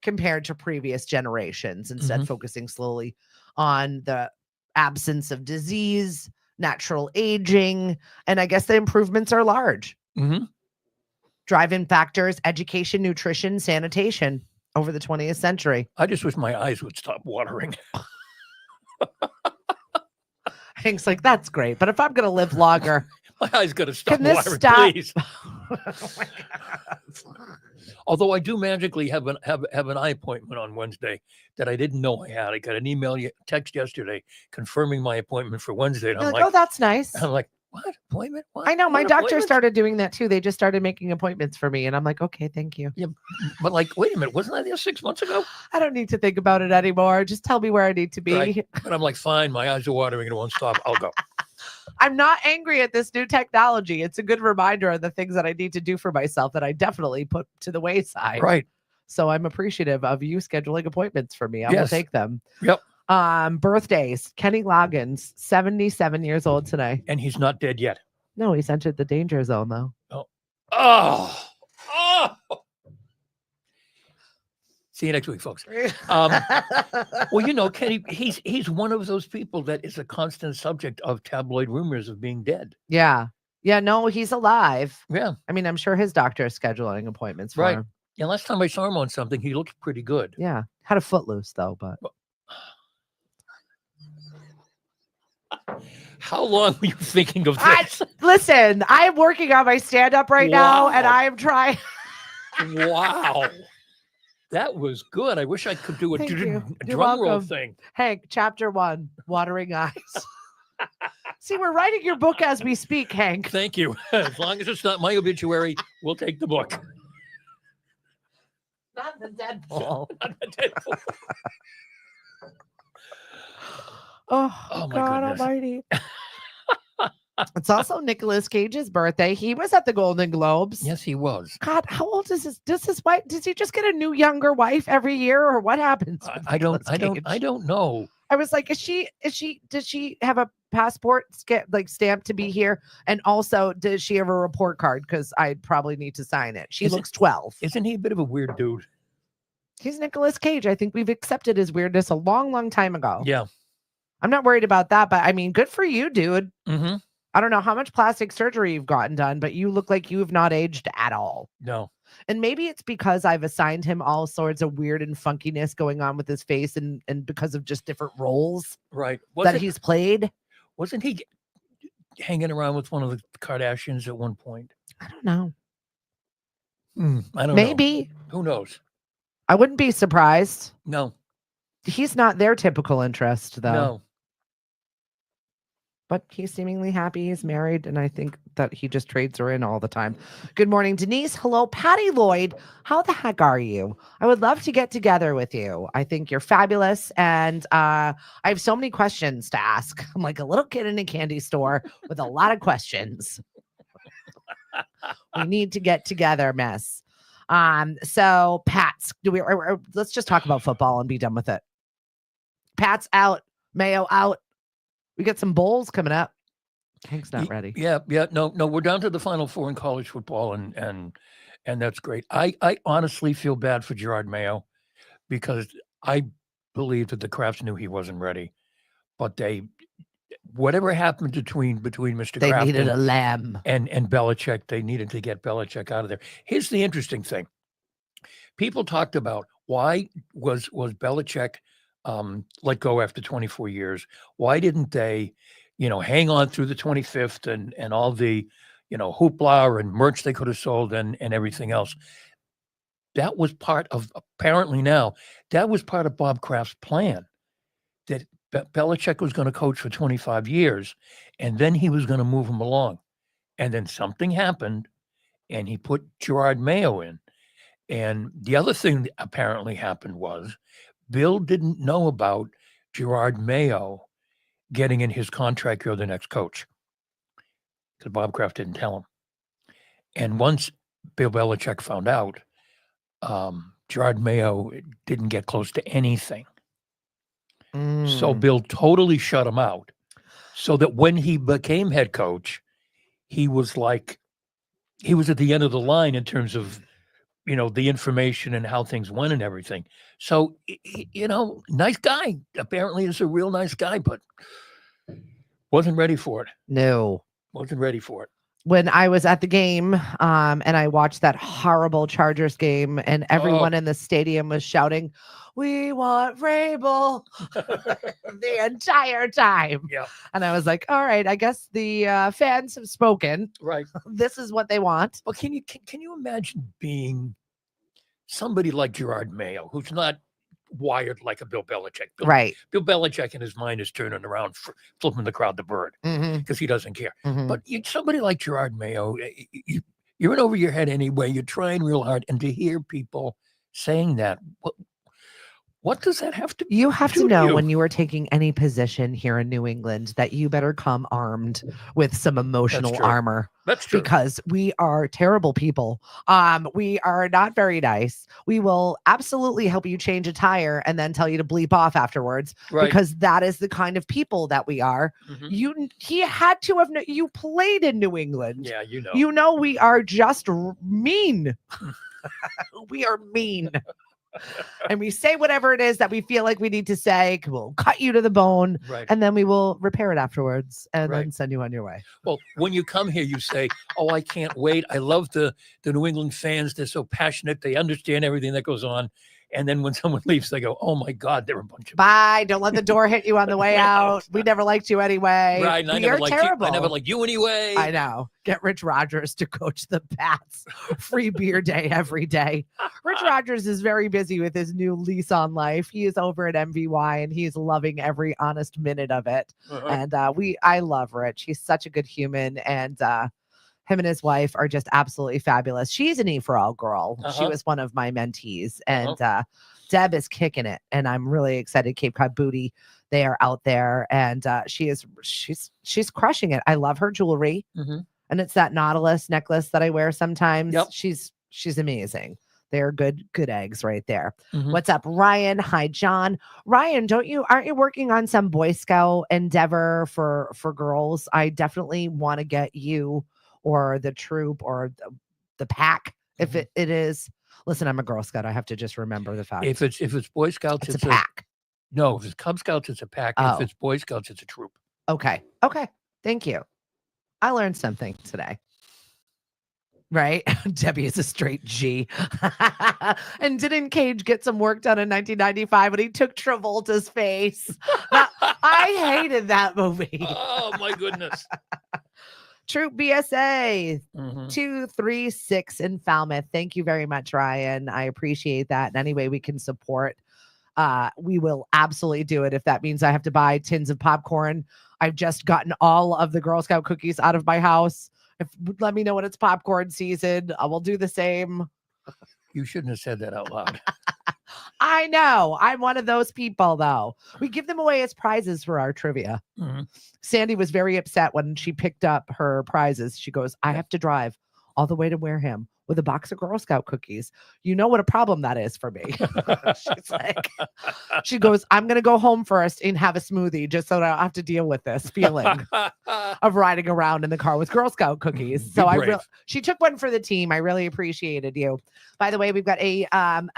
S1: compared to previous generations, instead focusing slowly on the absence of disease, natural aging, and I guess the improvements are large. Drive-in factors, education, nutrition, sanitation over the 20th century.
S5: I just wish my eyes would stop watering.
S1: Hank's like, that's great, but if I'm going to live longer,
S5: my eyes got to stop
S1: can this
S5: watering,
S1: stop?
S5: please. Oh my God. Although I do magically have an eye appointment on Wednesday that I didn't know I had. I got an text yesterday confirming my appointment for Wednesday. And I'm like,
S1: oh, that's nice.
S5: I'm like, what appointment? What?
S1: I know, my
S5: What
S1: doctor
S5: appointment?
S1: started doing that too. They just started making appointments for me, and I'm like, okay, thank you.
S5: Yeah, but like, wait a minute, wasn't I there 6 months ago?
S1: I don't need to think about it anymore. Just tell me where I need to be.
S5: Right. But I'm like, fine, my eyes are watering and it won't stop. I'll go.
S1: I'm not angry at this new technology. It's a good reminder of the things that I need to do for myself that I definitely put to the wayside.
S5: Right.
S1: So I'm appreciative of you scheduling appointments for me. I will take them.
S5: Yep.
S1: Birthdays. Kenny Loggins, 77 years old today.
S5: And he's not dead yet.
S1: No, he's entered the danger zone though.
S5: Oh. See you next week, folks. Well, Kenny, he's one of those people that is a constant subject of tabloid rumors of being dead.
S1: Yeah. Yeah, no, he's alive.
S5: Yeah.
S1: I mean, I'm sure his doctor is scheduling appointments for him.
S5: Yeah, last time I saw him on something, he looked pretty good.
S1: Yeah. Had a footloose though, but
S5: how long were you thinking of this?
S1: Listen, I'm working on my stand-up right now, and I'm trying.
S5: Wow. That was good. I wish I could do a drum roll thing.
S1: Hank, chapter 1, Watering Eyes. See, we're writing your book as we speak, Hank.
S5: Thank you. As long as it's not my obituary, we'll take the book.
S1: Not the Deadpool.
S5: Not the Deadpool.
S1: Oh
S5: my
S1: God
S5: goodness.
S1: Almighty. It's also Nicolas Cage's birthday. He was at the Golden Globes.
S5: Yes, he was.
S1: God, how old is his? Does he just get a new younger wife every year, or what happens?
S5: I don't know.
S1: I was like, does she have a passport stamped to be here? And also, does she have a report card? Because I probably need to sign it. She looks 12.
S5: Isn't he a bit of a weird dude?
S1: He's Nicolas Cage. I think we've accepted his weirdness a long, long time ago.
S5: Yeah.
S1: I'm not worried about that, but I mean, good for you, dude.
S5: Mm-hmm.
S1: I don't know how much plastic surgery you've gotten done, but you look like you have not aged at all.
S5: No.
S1: And maybe it's because I've assigned him all sorts of weird and funkiness going on with his face, and because of just different roles he's played.
S5: Wasn't he hanging around with one of the Kardashians at one point?
S1: I don't know.
S5: I don't know.
S1: Maybe.
S5: Who knows?
S1: I wouldn't be surprised.
S5: No.
S1: He's not their typical interest, though.
S5: No.
S1: but he's seemingly happy. He's married, and I think that he just trades her in all the time. Good morning, Denise. Hello, Patty Lloyd. How the heck are you? I would love to get together with you. I think you're fabulous, and I have so many questions to ask. I'm like a little kid in a candy store with a lot of questions. We need to get together, miss. So Pats, let's just talk about football and be done with it. Pats out, Mayo out. We got some bowls coming up. Hank's not ready.
S5: Yeah. No, we're down to the Final Four in college football, and that's great. I honestly feel bad for Gerard Mayo because I believe that the Crafts knew he wasn't ready, but whatever happened between Mr.
S1: They
S5: Kraft
S1: needed a lamb.
S5: and Belichick, they needed to get Belichick out of there. Here's the interesting thing. People talked about why was Belichick let go after 24 years? Why didn't they, hang on through the 25th and all the, hoopla and merch they could have sold and everything else? That was part of, apparently now, that was part of Bob Kraft's plan, that Belichick was going to coach for 25 years, and then he was going to move him along. And then something happened, and he put Gerard Mayo in. And the other thing that apparently happened was Bill didn't know about Gerard Mayo getting in his contract or the next coach because Bob Kraft didn't tell him. And once Bill Belichick found out, Gerard Mayo didn't get close to anything. So Bill totally shut him out, so that when he became head coach, he was at the end of the line in terms of, the information and how things went and everything. So, nice guy. Apparently is a real nice guy, but wasn't ready for it.
S1: No.
S5: Wasn't ready for it.
S1: When I was at the game and I watched that horrible Chargers game and everyone in the stadium was shouting, "We want Vrabel," the entire time.
S5: Yeah.
S1: And I was like, all right, I guess the fans have spoken.
S5: Right.
S1: This is what they want.
S5: Well, can you imagine being somebody like Gerard Mayo, who's not wired like a Bill Belichick?
S1: Right.
S5: Bill Belichick in his mind is turning around, flipping the crowd the bird because he doesn't care. But somebody like Gerard Mayo, you're in over your head anyway. You're trying real hard. And to hear people saying that, what does that have to
S1: You have to
S5: do
S1: know
S5: you?
S1: when you are taking any position here in New England that you better come armed with some emotional
S5: true.
S1: armor.
S5: That's true.
S1: Because we are terrible people. We are not very nice. We will absolutely help you change a tire and then tell you to bleep off afterwards.
S5: Right.
S1: Because that is the kind of people that we are. He had to have you played in New England.
S5: Yeah,
S1: We are just mean. We are mean. And we say whatever it is that we feel like we need to say. We'll cut you to the bone,
S5: Right.
S1: and then we will repair it afterwards and then send you on your way.
S5: Well, when you come here, you say, "Oh, I can't wait. I love the New England fans. They're so passionate. They understand everything that goes on." And then when someone leaves, they go, "Oh my God, they're a bunch of
S1: bye. Don't let the door hit you on the way out. We never liked you anyway.
S5: Right.
S1: We are terrible.
S5: I never liked you anyway."
S1: I know. Get Rich Rogers to coach the Pats. Free beer day every day. Rich Rogers is very busy with his new lease on life. He is over at MVY and he's loving every honest minute of it. And I love Rich. He's such a good human, and him and his wife are just absolutely fabulous. She's an E for All girl. She was one of my mentees, and Deb is kicking it. And I'm really excited. Cape Cod Booty, they are out there, and she's crushing it. I love her jewelry, and it's that Nautilus necklace that I wear sometimes.
S5: Yep.
S1: She's amazing. They're good eggs right there. What's up, Ryan? Hi, John. Ryan, aren't you working on some Boy Scout endeavor for girls? I definitely want to get you or the troop or the pack. If it is, listen, I'm a Girl Scout. I have to just remember the fact.
S5: If it's Boy Scouts,
S1: it's a pack.
S5: No, if it's Cub Scouts, it's a pack.
S1: Oh.
S5: If it's Boy Scouts, it's a troop.
S1: Okay. Thank you. I learned something today. Right? Debbie is a straight G. And didn't Cage get some work done in 1995 when he took Travolta's face? I hated that movie.
S5: Oh, my goodness.
S1: Troop BSA 236 in Falmouth. Thank you very much, Ryan. I appreciate that. And any way we can support we will absolutely do it if that means I have to buy tins of popcorn. I've just gotten all of the Girl Scout cookies out of my house. Let me know when it's popcorn season. I will do the same.
S5: You shouldn't have said that out loud.
S1: I know. I'm one of those people, though. We give them away as prizes for our trivia.
S5: Mhm.
S1: Sandy was very upset when she picked up her prizes. She goes, I have to drive all the way to Wareham with a box of Girl Scout cookies. You know what a problem that is for me. She's like, she goes, I'm going to go home first and have a smoothie just so that I don't have to deal with this feeling of riding around in the car with Girl Scout cookies.
S5: Be
S1: So
S5: brave.
S1: she took one for the team. I really appreciated you. By the way, we've got a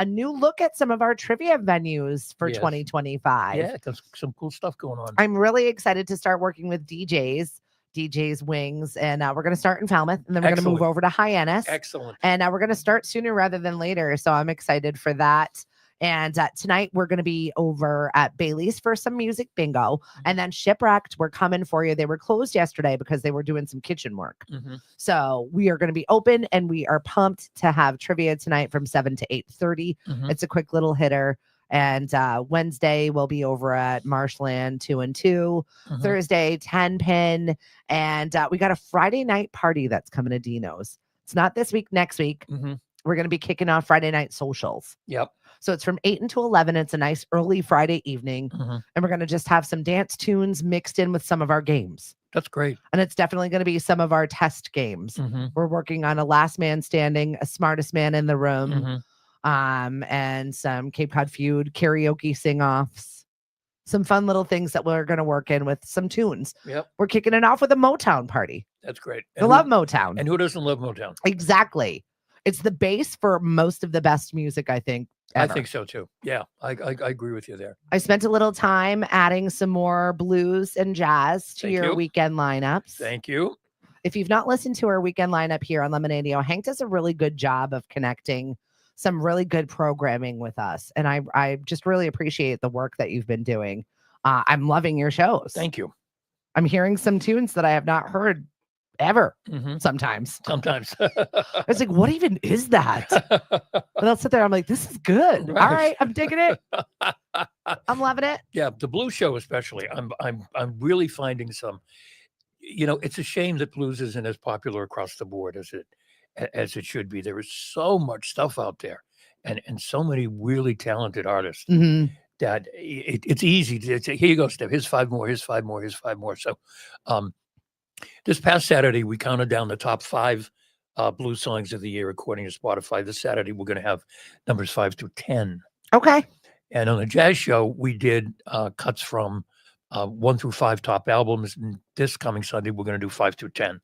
S1: new look at some of our trivia venues for
S5: Yes.
S1: 2025.
S5: Yeah, got some cool stuff going on.
S1: I'm really excited to start working with DJ's Wings, and we're going to start in Falmouth, and then we're going to move
S5: Excellent.
S1: over to Hyannis.
S5: Excellent.
S1: And we're going to start sooner rather than later. So I'm excited for that. And tonight we're going to be over at Bailey's for some music bingo. And then Shipwrecked, we're coming for you. They were closed yesterday because they were doing some kitchen work.
S5: Mhm.
S1: So we are going to be open, and we are pumped to have trivia tonight from 7 to 8:30.
S5: Mhm.
S1: It's a quick little hitter. And Wednesday we'll be over at Marshland 2 and 2.
S5: Mhm.
S1: Thursday 10 pin. And we got a Friday night party that's coming to Dino's. It's not this week, next week.
S5: Mhm.
S1: We're going to be kicking off Friday night socials.
S5: Yep.
S1: So it's from 8 until 11. It's a nice early Friday evening.
S5: Mhm.
S1: And we're going to just have some dance tunes mixed in with some of our games.
S5: That's great.
S1: And it's definitely going to be some of our test games.
S5: Mhm.
S1: We're working on a last man standing, a smartest man in the room,
S5: Mhm.
S1: and some Cape Cod feud, karaoke sing-offs, some fun little things that we're going to work in with some tunes.
S5: Yep.
S1: We're kicking it off with a Motown party.
S5: That's great.
S1: I love Motown.
S5: And who doesn't love Motown?
S1: Exactly. It's the base for most of the best music, I think.
S5: I
S1: Ever.
S5: think so too. Yeah, I agree with you there.
S1: I spent a little time adding some more blues and jazz to
S5: Thank
S1: your
S5: you.
S1: weekend lineups.
S5: Thank you.
S1: If you've not listened to our weekend lineup here on Lemonadio, Hank does a really good job of connecting some really good programming with us. And I just really appreciate the work that you've been doing. I'm loving your shows.
S5: Thank you.
S1: I'm hearing some tunes that I have not heard ever
S5: Mhm.
S1: sometimes.
S5: Sometimes.
S1: I was like, what even is that? And I'll sit there. I'm like, this is good.
S5: Right.
S1: All right. I'm digging it. I'm loving it.
S5: Yeah, the blues show especially. I'm really finding some. It's a shame that blues isn't as popular across the board as it should be. There is so much stuff out there, and so many really talented artists
S1: Mhm.
S5: that it's easy to say, here you go, Steph. Here's 5 more. Here's 5 more. Here's 5 more. So, this past Saturday we counted down the top 5 blues songs of the year according to Spotify. This Saturday we're going to have numbers 5 through 10.
S1: Okay.
S5: And on the jazz show, we did cuts from 1 through 5 top albums. And this coming Sunday, we're going to do 5 through 10.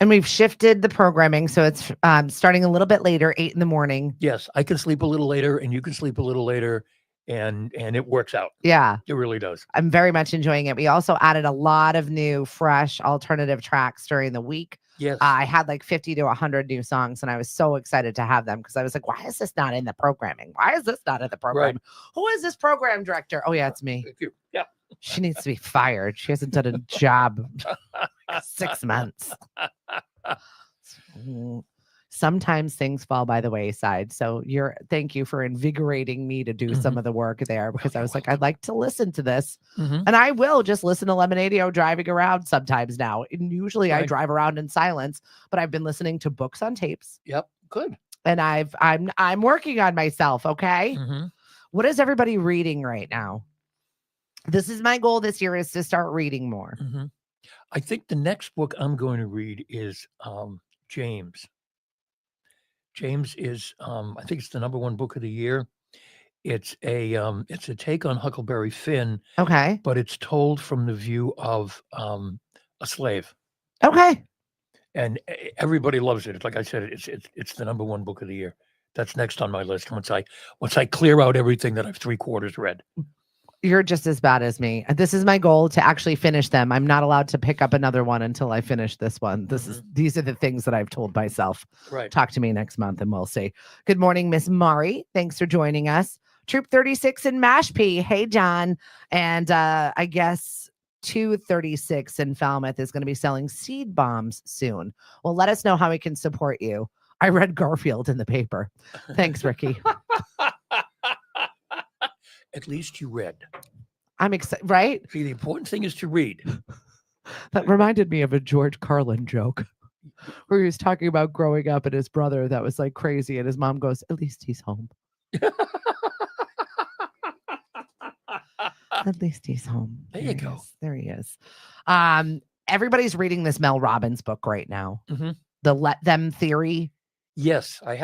S1: And we've shifted the programming. So it's starting a little bit later, 8 in the morning.
S5: Yes, I can sleep a little later and you can sleep a little later. And it works out.
S1: Yeah.
S5: It really does.
S1: I'm very much enjoying it. We also added a lot of new, fresh alternative tracks during the week.
S5: Yes.
S1: I had like 50 to 100 new songs, and I was so excited to have them because I was like, why is this not in the programming? Why is this not in the program?
S5: Right.
S1: Who is this program director? Oh, yeah, it's me.
S5: Thank you. Yeah.
S1: She needs to be fired. She hasn't done a job in 6 months. Sometimes things fall by the wayside. So thank you for invigorating me to do some of the work there, because I was like, I'd like to listen to this.
S5: Mhm.
S1: And I will just listen to Lemonadio driving around sometimes now. And usually I
S5: Right.
S1: drive around in silence, but I've been listening to books on tapes,
S5: Yep. Good.
S1: and I'm working on myself. Okay.
S5: Mhm.
S1: What is everybody reading right now? This is my goal this year, is to start reading more.
S5: Mhm. I think the next book I'm going to read is James. James is, I think it's the #1 book of the year. It's a take on Huckleberry Finn,
S1: Okay.
S5: but it's told from the view of a slave,
S1: Okay.
S5: and everybody loves it. Like I said, it's the #1 book of the year. That's next on my list. Once I clear out everything that I've 3/4 read.
S1: You're just as bad as me. This is my goal, to actually finish them. I'm not allowed to pick up another one until I finish this one. These are the things that I've told myself.
S5: Right.
S1: Talk to me next month and we'll see. Good morning, Miss Mari. Thanks for joining us. Troop 36 in Mashpee. Hey, John. And I guess 236 in Falmouth is going to be selling seed bombs soon. Well, let us know how we can support you. I read Garfield in the paper. Thanks, Ricky.
S5: At least you read.
S1: I'm excited, right?
S5: See, the important thing is to read.
S1: That reminded me of a George Carlin joke where he was talking about growing up and his brother that was like crazy. And his mom goes, at least he's home. At least he's home.
S5: There you go.
S1: There he is. Everybody's reading this Mel Robbins book right now.
S5: Mm-hmm.
S1: The Let Them Theory.
S5: Yes, I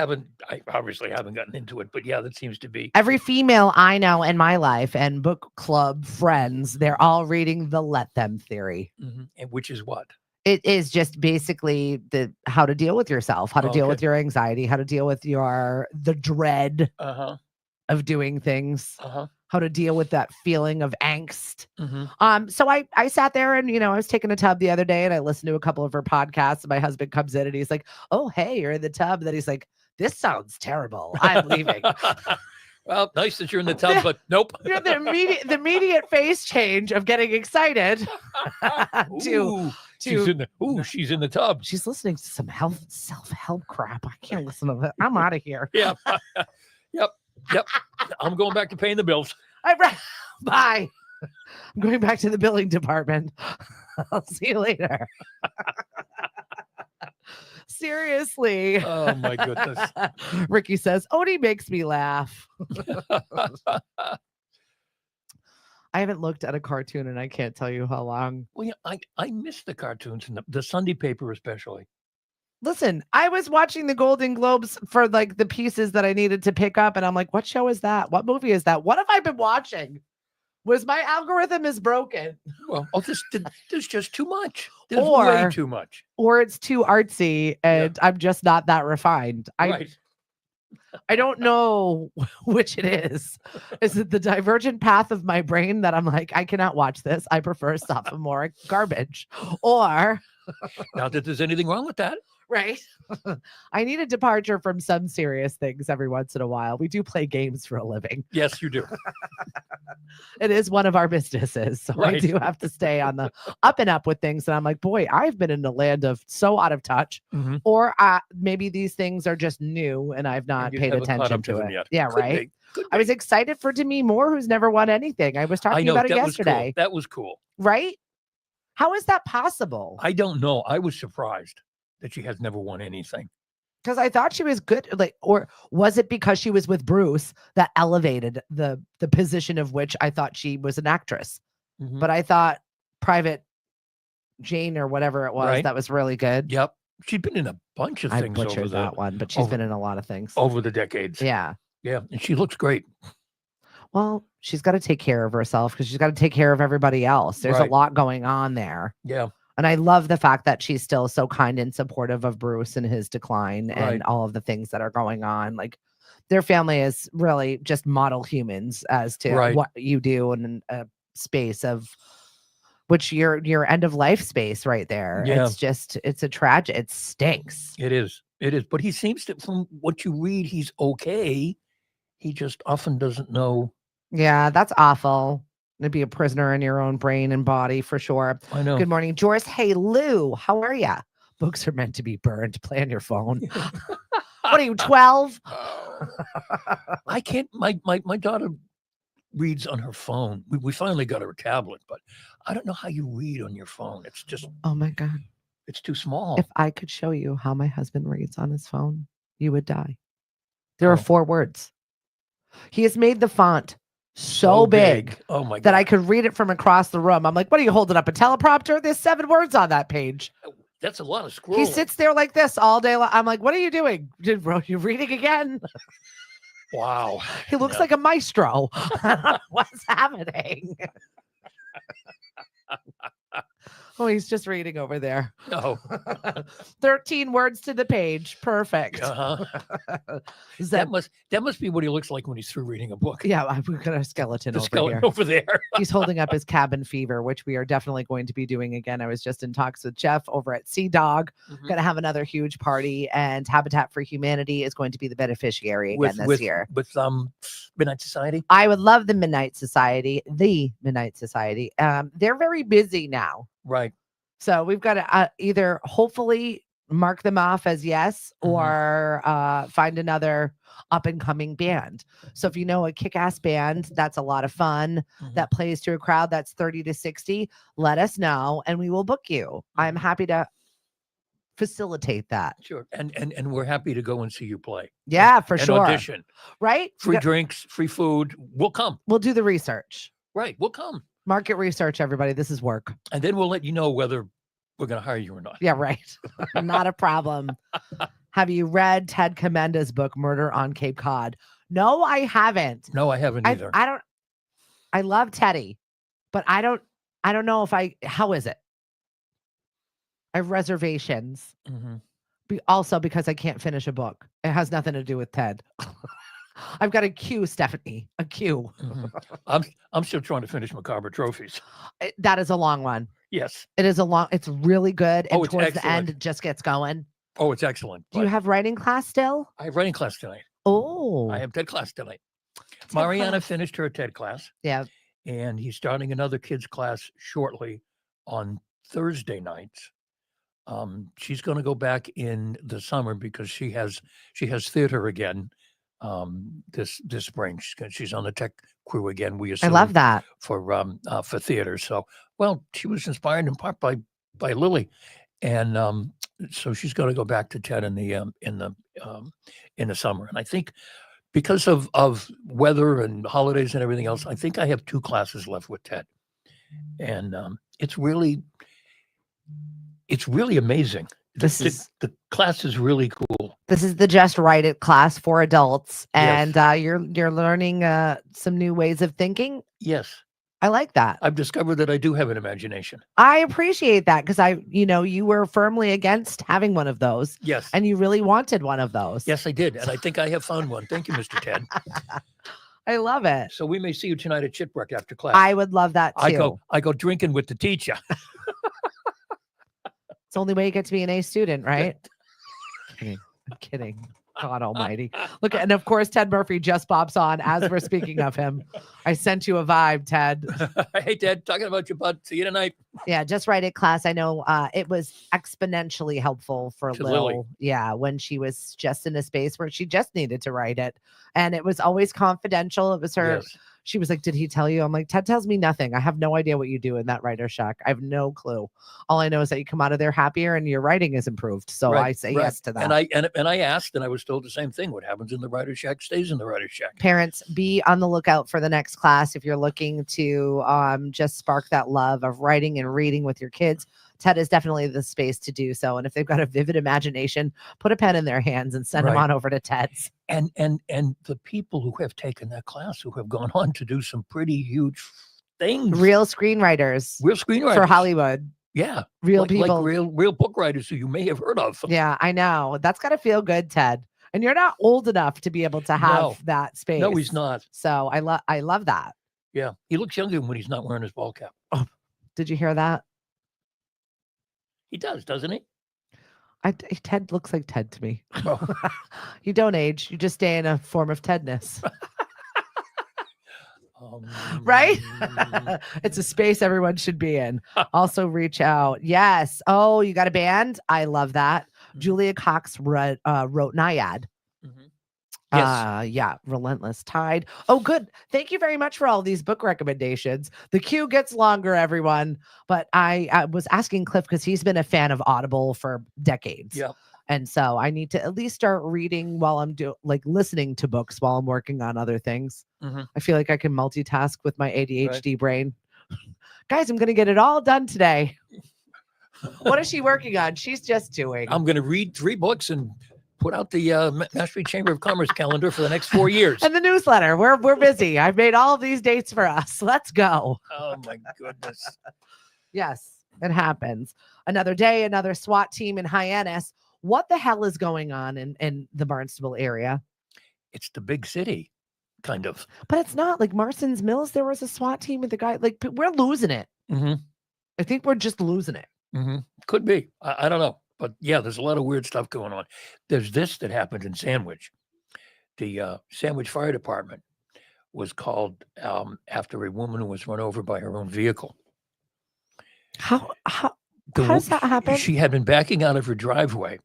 S5: obviously haven't gotten into it, but yeah, that seems to be.
S1: Every female I know in my life and book club friends, they're all reading the Let Them Theory.
S5: Mm-hmm. And which is what?
S1: It is just basically how to deal with yourself, how to deal with your anxiety, how to deal with the dread of doing things, how to deal with that feeling of angst.
S5: Mm-hmm.
S1: So I sat there and, I was taking a tub the other day and I listened to a couple of her podcasts and my husband comes in and he's like, oh, hey, you're in the tub. And then he's like, this sounds terrible. I'm leaving.
S5: Well, nice that you're in the tub, but nope.
S1: You're the immediate face change of getting excited
S5: she's in the tub.
S1: She's listening to some self-help crap. I can't listen to that. I'm out of here.
S5: Yeah. Yep. I'm going back to paying the bills.
S1: Bye. I'm going back to the billing department. I'll see you later. Seriously.
S5: Oh my goodness.
S1: Ricky says, Odie makes me laugh. I haven't looked at a cartoon and I can't tell you how long.
S5: Well, yeah, I miss the cartoons and the Sunday paper especially.
S1: Listen, I was watching the Golden Globes for like the pieces that I needed to pick up. And I'm like, what show is that? What movie is that? What have I been watching? Was my algorithm is broken?
S5: Well, there's just too much. There's way too much.
S1: Or it's too artsy and I'm just not that refined.
S5: Right.
S1: I don't know which it is. Is it the divergent path of my brain that I'm like, I cannot watch this. I prefer sophomoric garbage. Or
S5: not that there's anything wrong with that.
S1: Right. I need a departure from some serious things every once in a while. We do play games for a living.
S5: Yes, you do.
S1: It is one of our businesses. So I do have to stay on the up and up with things. And I'm like, boy, I've been in the land of so out of touch. Mm-hmm. Or maybe these things are just new and I've not paid attention to it.
S5: Yet.
S1: Yeah, right. I was excited for Demi Moore, who's never won anything. I was talking about it yesterday.
S5: That was cool.
S1: Right? How is that possible?
S5: I don't know. I was surprised that she has never won anything.
S1: Because I thought she was good, or was it because she was with Bruce that elevated the position of which I thought she was an actress? Mm-hmm. But I thought Private Jane or whatever it was, that was really good.
S5: Yep. She'd been in a bunch of things.
S1: I butchered that one, but she's been in a lot of things.
S5: Over the decades.
S1: Yeah.
S5: Yeah. And she looks great.
S1: Well, she's got to take care of herself because she's got to take care of everybody else. There's a lot going on there.
S5: Yeah.
S1: And I love the fact that she's still so kind and supportive of Bruce and his decline and all of the things that are going on. Like their family is really just model humans as to what you do in a space of which your end of life space right there. Yeah. It's a tragedy. It stinks.
S5: It is. But he seems to, from what you read, he's okay. He just often doesn't know.
S1: Yeah, that's awful. To be a prisoner in your own brain and body for sure.
S5: I know.
S1: Good morning, Joris. Hey, Lou, how are ya? Books are meant to be burned. Play on your phone. What are you, 12?
S5: I can't. My daughter reads on her phone. We finally got her a tablet, but I don't know how you read on your phone. It's just.
S1: Oh my God.
S5: It's too small.
S1: If I could show you how my husband reads on his phone, you would die. There are 4 words. He has made the font so big
S5: oh my God,
S1: that I could read it from across the room. I'm like, what are you holding up? A teleprompter? There's 7 words on that page.
S5: That's a lot of scrolling.
S1: He sits there like this all day long. I'm like, what are you doing? Bro, you reading again?
S5: Wow.
S1: He looks like a maestro. What's happening? Oh, he's just reading over there.
S5: Oh.
S1: 13 words to the page. Perfect.
S5: That must be what he looks like when he's through reading a book.
S1: Yeah, we've got a skeleton
S5: over there.
S1: He's holding up his cabin fever, which we are definitely going to be doing again. I was just in talks with Jeff over at Sea Dog. Mm-hmm. Going to have another huge party, and Habitat for Humanity is going to be the beneficiary again this year.
S5: With Midnight Society?
S1: I would love the Midnight Society. They're very busy now.
S5: Right.
S1: So we've got to either hopefully mark them off as yes,
S5: Mhm.
S1: or find another up and coming band. So if you know a kick-ass band that's a lot of fun,
S5: Mhm.
S1: that plays to a crowd that's 30 to 60, let us know and we will book you. I'm
S5: Mhm.
S1: happy to facilitate that.
S5: Sure. And we're happy to go and see you play.
S1: Yeah, for
S5: And
S1: sure.
S5: audition.
S1: Right?
S5: Free drinks, free food. We'll come.
S1: We'll do the research.
S5: Right. We'll come.
S1: Market research, everybody. This is work.
S5: And then we'll let you know whether we're going to hire you or not.
S1: Yeah, right. Not a problem. Have you read Ted Comenda's book, Murder on Cape Cod? No, I haven't.
S5: No, I haven't either.
S1: I love Teddy, but I don't know if how is it? I have reservations.
S5: Mhm.
S1: Also because I can't finish a book. It has nothing to do with Ted. I've got a queue, Stephanie, a queue.
S5: Mhm. I'm still trying to finish Macabre Trophies.
S1: That is a long one.
S5: Yes.
S1: It's really good. And
S5: it's
S1: towards the
S5: excellent.
S1: end, it just gets going.
S5: Oh, it's excellent.
S1: Do you have writing class still?
S5: I have writing class tonight.
S1: Oh.
S5: I have TED class tonight. Mariana finished her TED class.
S1: Yeah.
S5: And he's starting another kids class shortly on Thursday nights. She's going to go back in the summer because she has theater again this spring. She's on the tech crew again. We assume
S1: I love that
S5: for theater. So, well, she was inspired in part by Lily, and so she's going to go back to TED in the summer. And I think because of weather and holidays and everything else, I think I have 2 classes left with TED, and it's really amazing. The class is really cool.
S1: This is the Just Write It class for adults, and you're learning some new ways of thinking.
S5: Yes,
S1: I like that.
S5: I've discovered that I do have an imagination.
S1: I appreciate that because you were firmly against having one of those.
S5: Yes,
S1: and you really wanted one of those.
S5: Yes, I did, and I think I have found one. Thank you, Mr. Ted.
S1: I love it.
S5: So we may see you tonight at Chitbrook after class.
S1: I would love that too.
S5: I go drinking with the teacher.
S1: It's the only way you get to be an A student, right? I'm kidding. God almighty. Look, and of course, Ted Murphy just pops on as we're speaking of him. I sent you a vibe, Ted.
S5: Hey, Ted, talking about your butt. See you tonight.
S1: Yeah, Just Write It class. I know it was exponentially helpful for
S5: Lily.
S1: Yeah, when she was just in a space where she just needed to write it. And it was always confidential. It was her.
S5: Yes.
S1: She was like, did he tell you? I'm like, Ted tells me nothing. I have no idea what you do in that writer's shack. I have no clue. All I know is that you come out of there happier and your writing is improved. So I say yes to that.
S5: And I asked, and I was told the same thing. What happens in the writer's shack stays in the writer's shack.
S1: Parents, be on the lookout for the next class if you're looking to just spark that love of writing and reading with your kids. TED is definitely the space to do so. And if they've got a vivid imagination, put a pen in their hands and send them on over to TED's.
S5: And the people who have taken that class who have gone on to do some pretty huge things.
S1: Real screenwriters for Hollywood.
S5: Yeah.
S1: Real people.
S5: Like real book writers who you may have heard of.
S1: Yeah, I know. That's got to feel good, Ted. And you're not old enough to be able to have that space.
S5: No, he's not.
S1: So I love that.
S5: Yeah. He looks younger when he's not wearing his ball cap.
S1: Oh, did you hear that?
S5: He does, doesn't he?
S1: Ted looks like Ted to me.
S5: Oh.
S1: You don't age. You just stay in a form of Tedness. Right? It's a space everyone should be in. Also reach out. Yes. Oh, you got a band? I love that. Julia Cox wrote Naiad.
S5: Yes.
S1: Yeah. Relentless Tide. Oh, good. Thank you very much for all these book recommendations. The queue gets longer, everyone. But I was asking Cliff because he's been a fan of Audible for decades.
S5: Yeah.
S1: And so I need to at least start reading while I'm listening to books while I'm working on other things. I feel like I can multitask with my ADHD brain. Guys, I'm going to get it all done today. What is she working on? She's just doing.
S5: I'm going to read 3 books and put out the Mastery Chamber of Commerce calendar for the next 4 years.
S1: And the newsletter. We're busy. I've made all of these dates for us. Let's go.
S5: Oh, my goodness.
S1: Yes, it happens. Another day, another SWAT team in Hyannis. What the hell is going on in the Barnstable area?
S5: It's the big city, kind of.
S1: But it's not. Like Marston's Mills, there was a SWAT team with the guy. Like, we're losing it. I think we're just losing it.
S5: Could be. I don't know. But yeah, there's a lot of weird stuff going on. There's this that happened in Sandwich. The Sandwich Fire Department was called after a woman who was run over by her own vehicle.
S1: How? How does that happen?
S5: She had been backing out of her driveway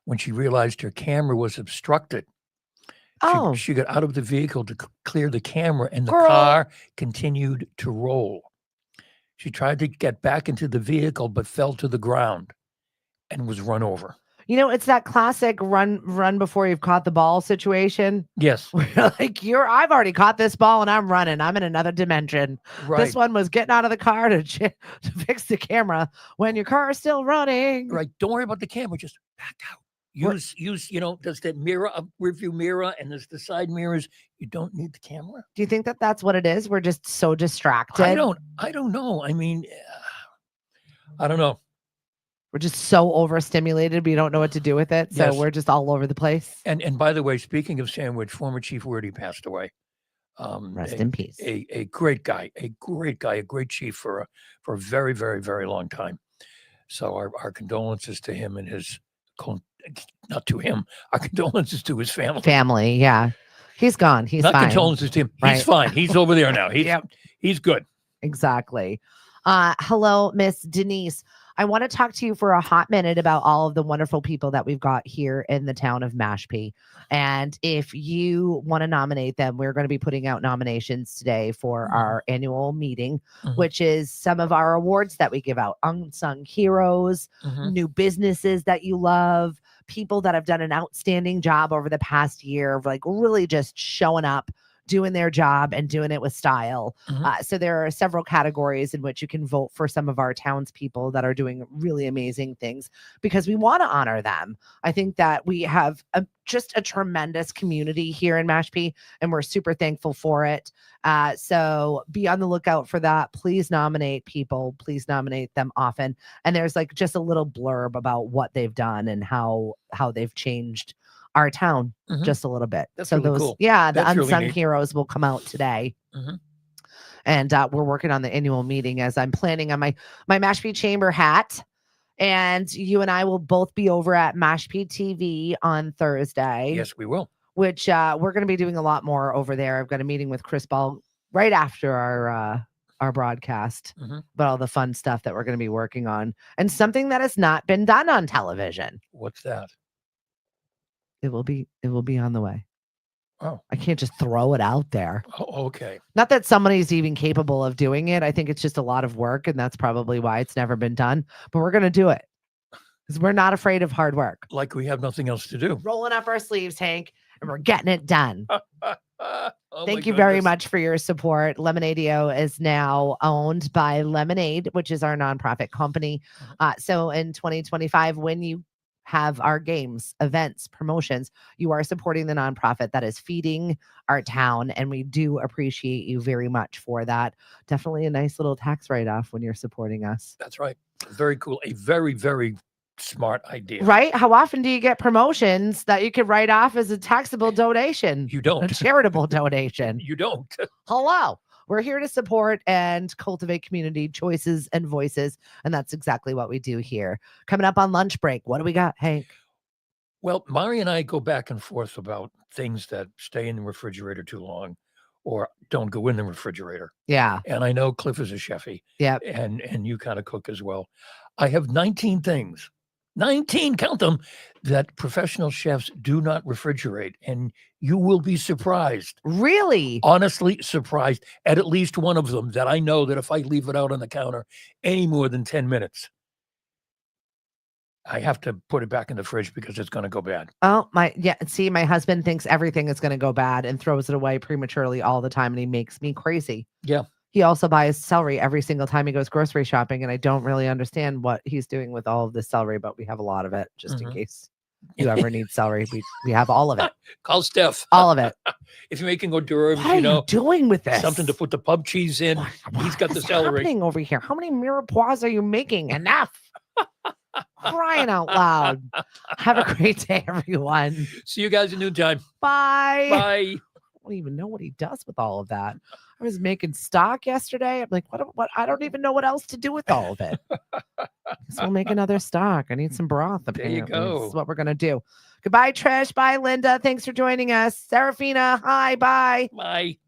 S5: when she realized her camera was obstructed.
S1: Oh,
S5: She got out of the vehicle to clear the camera, and the
S1: Girl.
S5: car continued to roll. She tried to get back into the vehicle, but fell to the ground and was run over.
S1: you know, it's that classic run before you've caught the ball situation.
S5: Yes,
S1: Where you're like, I've already caught this ball and I'm running. I'm in another dimension.
S5: right.
S1: This one was getting out of the car to fix the camera when your car is still running.
S5: Right. Don't worry about the camera. Just back out. Use, there's that mirror, a rearview mirror, and there's the side mirrors. You don't need the camera.
S1: Do you think that that's what it is? We're just so distracted.
S5: I don't know. I mean, I don't know.
S1: We're just so overstimulated. We don't know what to do with it. So
S5: Yes.
S1: we're just all over the place.
S5: And by the way, speaking of Sandwich, former Chief Wordy passed away.
S1: Rest in peace.
S5: A great guy, a great chief for a very, very, very long time. So our condolences to him and his, not to him, our condolences to his family.
S1: Yeah. He's gone. He's
S5: not
S1: fine.
S5: Condolences to him. He's
S1: Right.
S5: fine. He's over there now. He's good.
S1: Exactly. Hello, Miss Denise. I want to talk to you for a hot minute about all of the wonderful people that we've got here in the town of Mashpee. And if you want to nominate them, we're going to be putting out nominations today for our annual meeting, which is some of our awards that we give out. Unsung heroes, new businesses that you love, people that have done an outstanding job over the past year of like really just showing up, doing their job and doing it with style. So there are several categories in which you can vote for some of our townspeople that are doing really amazing things because we want to honor them. I think that we have just a tremendous community here in Mashpee, and we're super thankful for it. So be on the lookout for that. Please nominate people. Please nominate them often. And there's like just a little blurb about what they've done and how they've changed our town just a little bit.
S5: That's
S1: so
S5: really
S1: those,
S5: cool.
S1: the
S5: That's really
S1: unsung
S5: neat.
S1: heroes will come out today. And we're working on the annual meeting as I'm planning on my Mashpee Chamber hat. And you and I will both be over at Mashpee TV on Thursday.
S5: Yes, we will.
S1: Which we're going to be doing a lot more over there. I've got a meeting with Chris Ball right after our broadcast about all the fun stuff that we're going to be working on and something that has not been done on television.
S5: What's that?
S1: It will be on the way.
S5: Oh,
S1: I can't just throw it out there.
S5: oh, okay.
S1: Not that somebody's even capable of doing it. I think it's just a lot of work, and that's probably why it's never been done. But we're going to do it because we're not afraid of hard work.
S5: Like we have nothing else to do.
S1: Rolling up our sleeves, Hank, and we're getting it done.
S5: Oh,
S1: Thank
S5: my
S1: you very
S5: goodness.
S1: much for your support. Lemonadio is now owned by Lemonade, which is our nonprofit company. So in 2025, when you have our games, events, promotions, you are supporting the nonprofit that is feeding our town. And we do appreciate you very much for that. Definitely a nice little tax write-off when you're supporting us.
S5: That's right. Very cool. A very, very smart idea.
S1: Right? How often do you get promotions that you could write off as a taxable donation?
S5: You
S1: A
S5: don't.
S1: charitable donation.
S5: You don't.
S1: Hello. We're here to support and cultivate community choices and voices. And that's exactly what we do here. Coming up on lunch break. What do we got, Hank?
S5: Well, Mari and I go back and forth about things that stay in the refrigerator too long or don't go in the refrigerator.
S1: Yeah.
S5: And I know Cliff is a chefy.
S1: Yep.
S5: And you kind of cook as well. I have 19 things, 19, count them, that professional chefs do not refrigerate. And you will be surprised.
S1: Really?
S5: Honestly surprised at least one of them that I know that if I leave it out on the counter any more than 10 minutes, I have to put it back in the fridge because it's going to go bad.
S1: Oh, see, my husband thinks everything is going to go bad and throws it away prematurely all the time. And he makes me crazy.
S5: Yeah.
S1: He also buys celery every single time he goes grocery shopping. And I don't really understand what he's doing with all of the celery, but we have a lot of it just in case you ever need celery. We have all of it.
S5: Call Steph.
S1: All of it.
S5: If you're making hors d'oeuvres,
S1: What are you doing with this?
S5: something to put the pub cheese in. He's got
S1: What
S5: the
S1: is
S5: celery.
S1: happening over here? How many mirepoix are you making? Enough. Crying out loud. Have a great day, everyone.
S5: See you guys at noontime.
S1: Bye.
S5: Bye.
S1: I don't even know what he does with all of that. I was making stock yesterday. I'm like, what? I don't even know what else to do with all of it. So we'll make another stock. I need some broth.
S5: There you
S1: Apparently.
S5: go.
S1: This is what we're gonna do. Goodbye, Trish. Bye, Linda. Thanks for joining us. Serafina. Hi. Bye.
S5: Bye.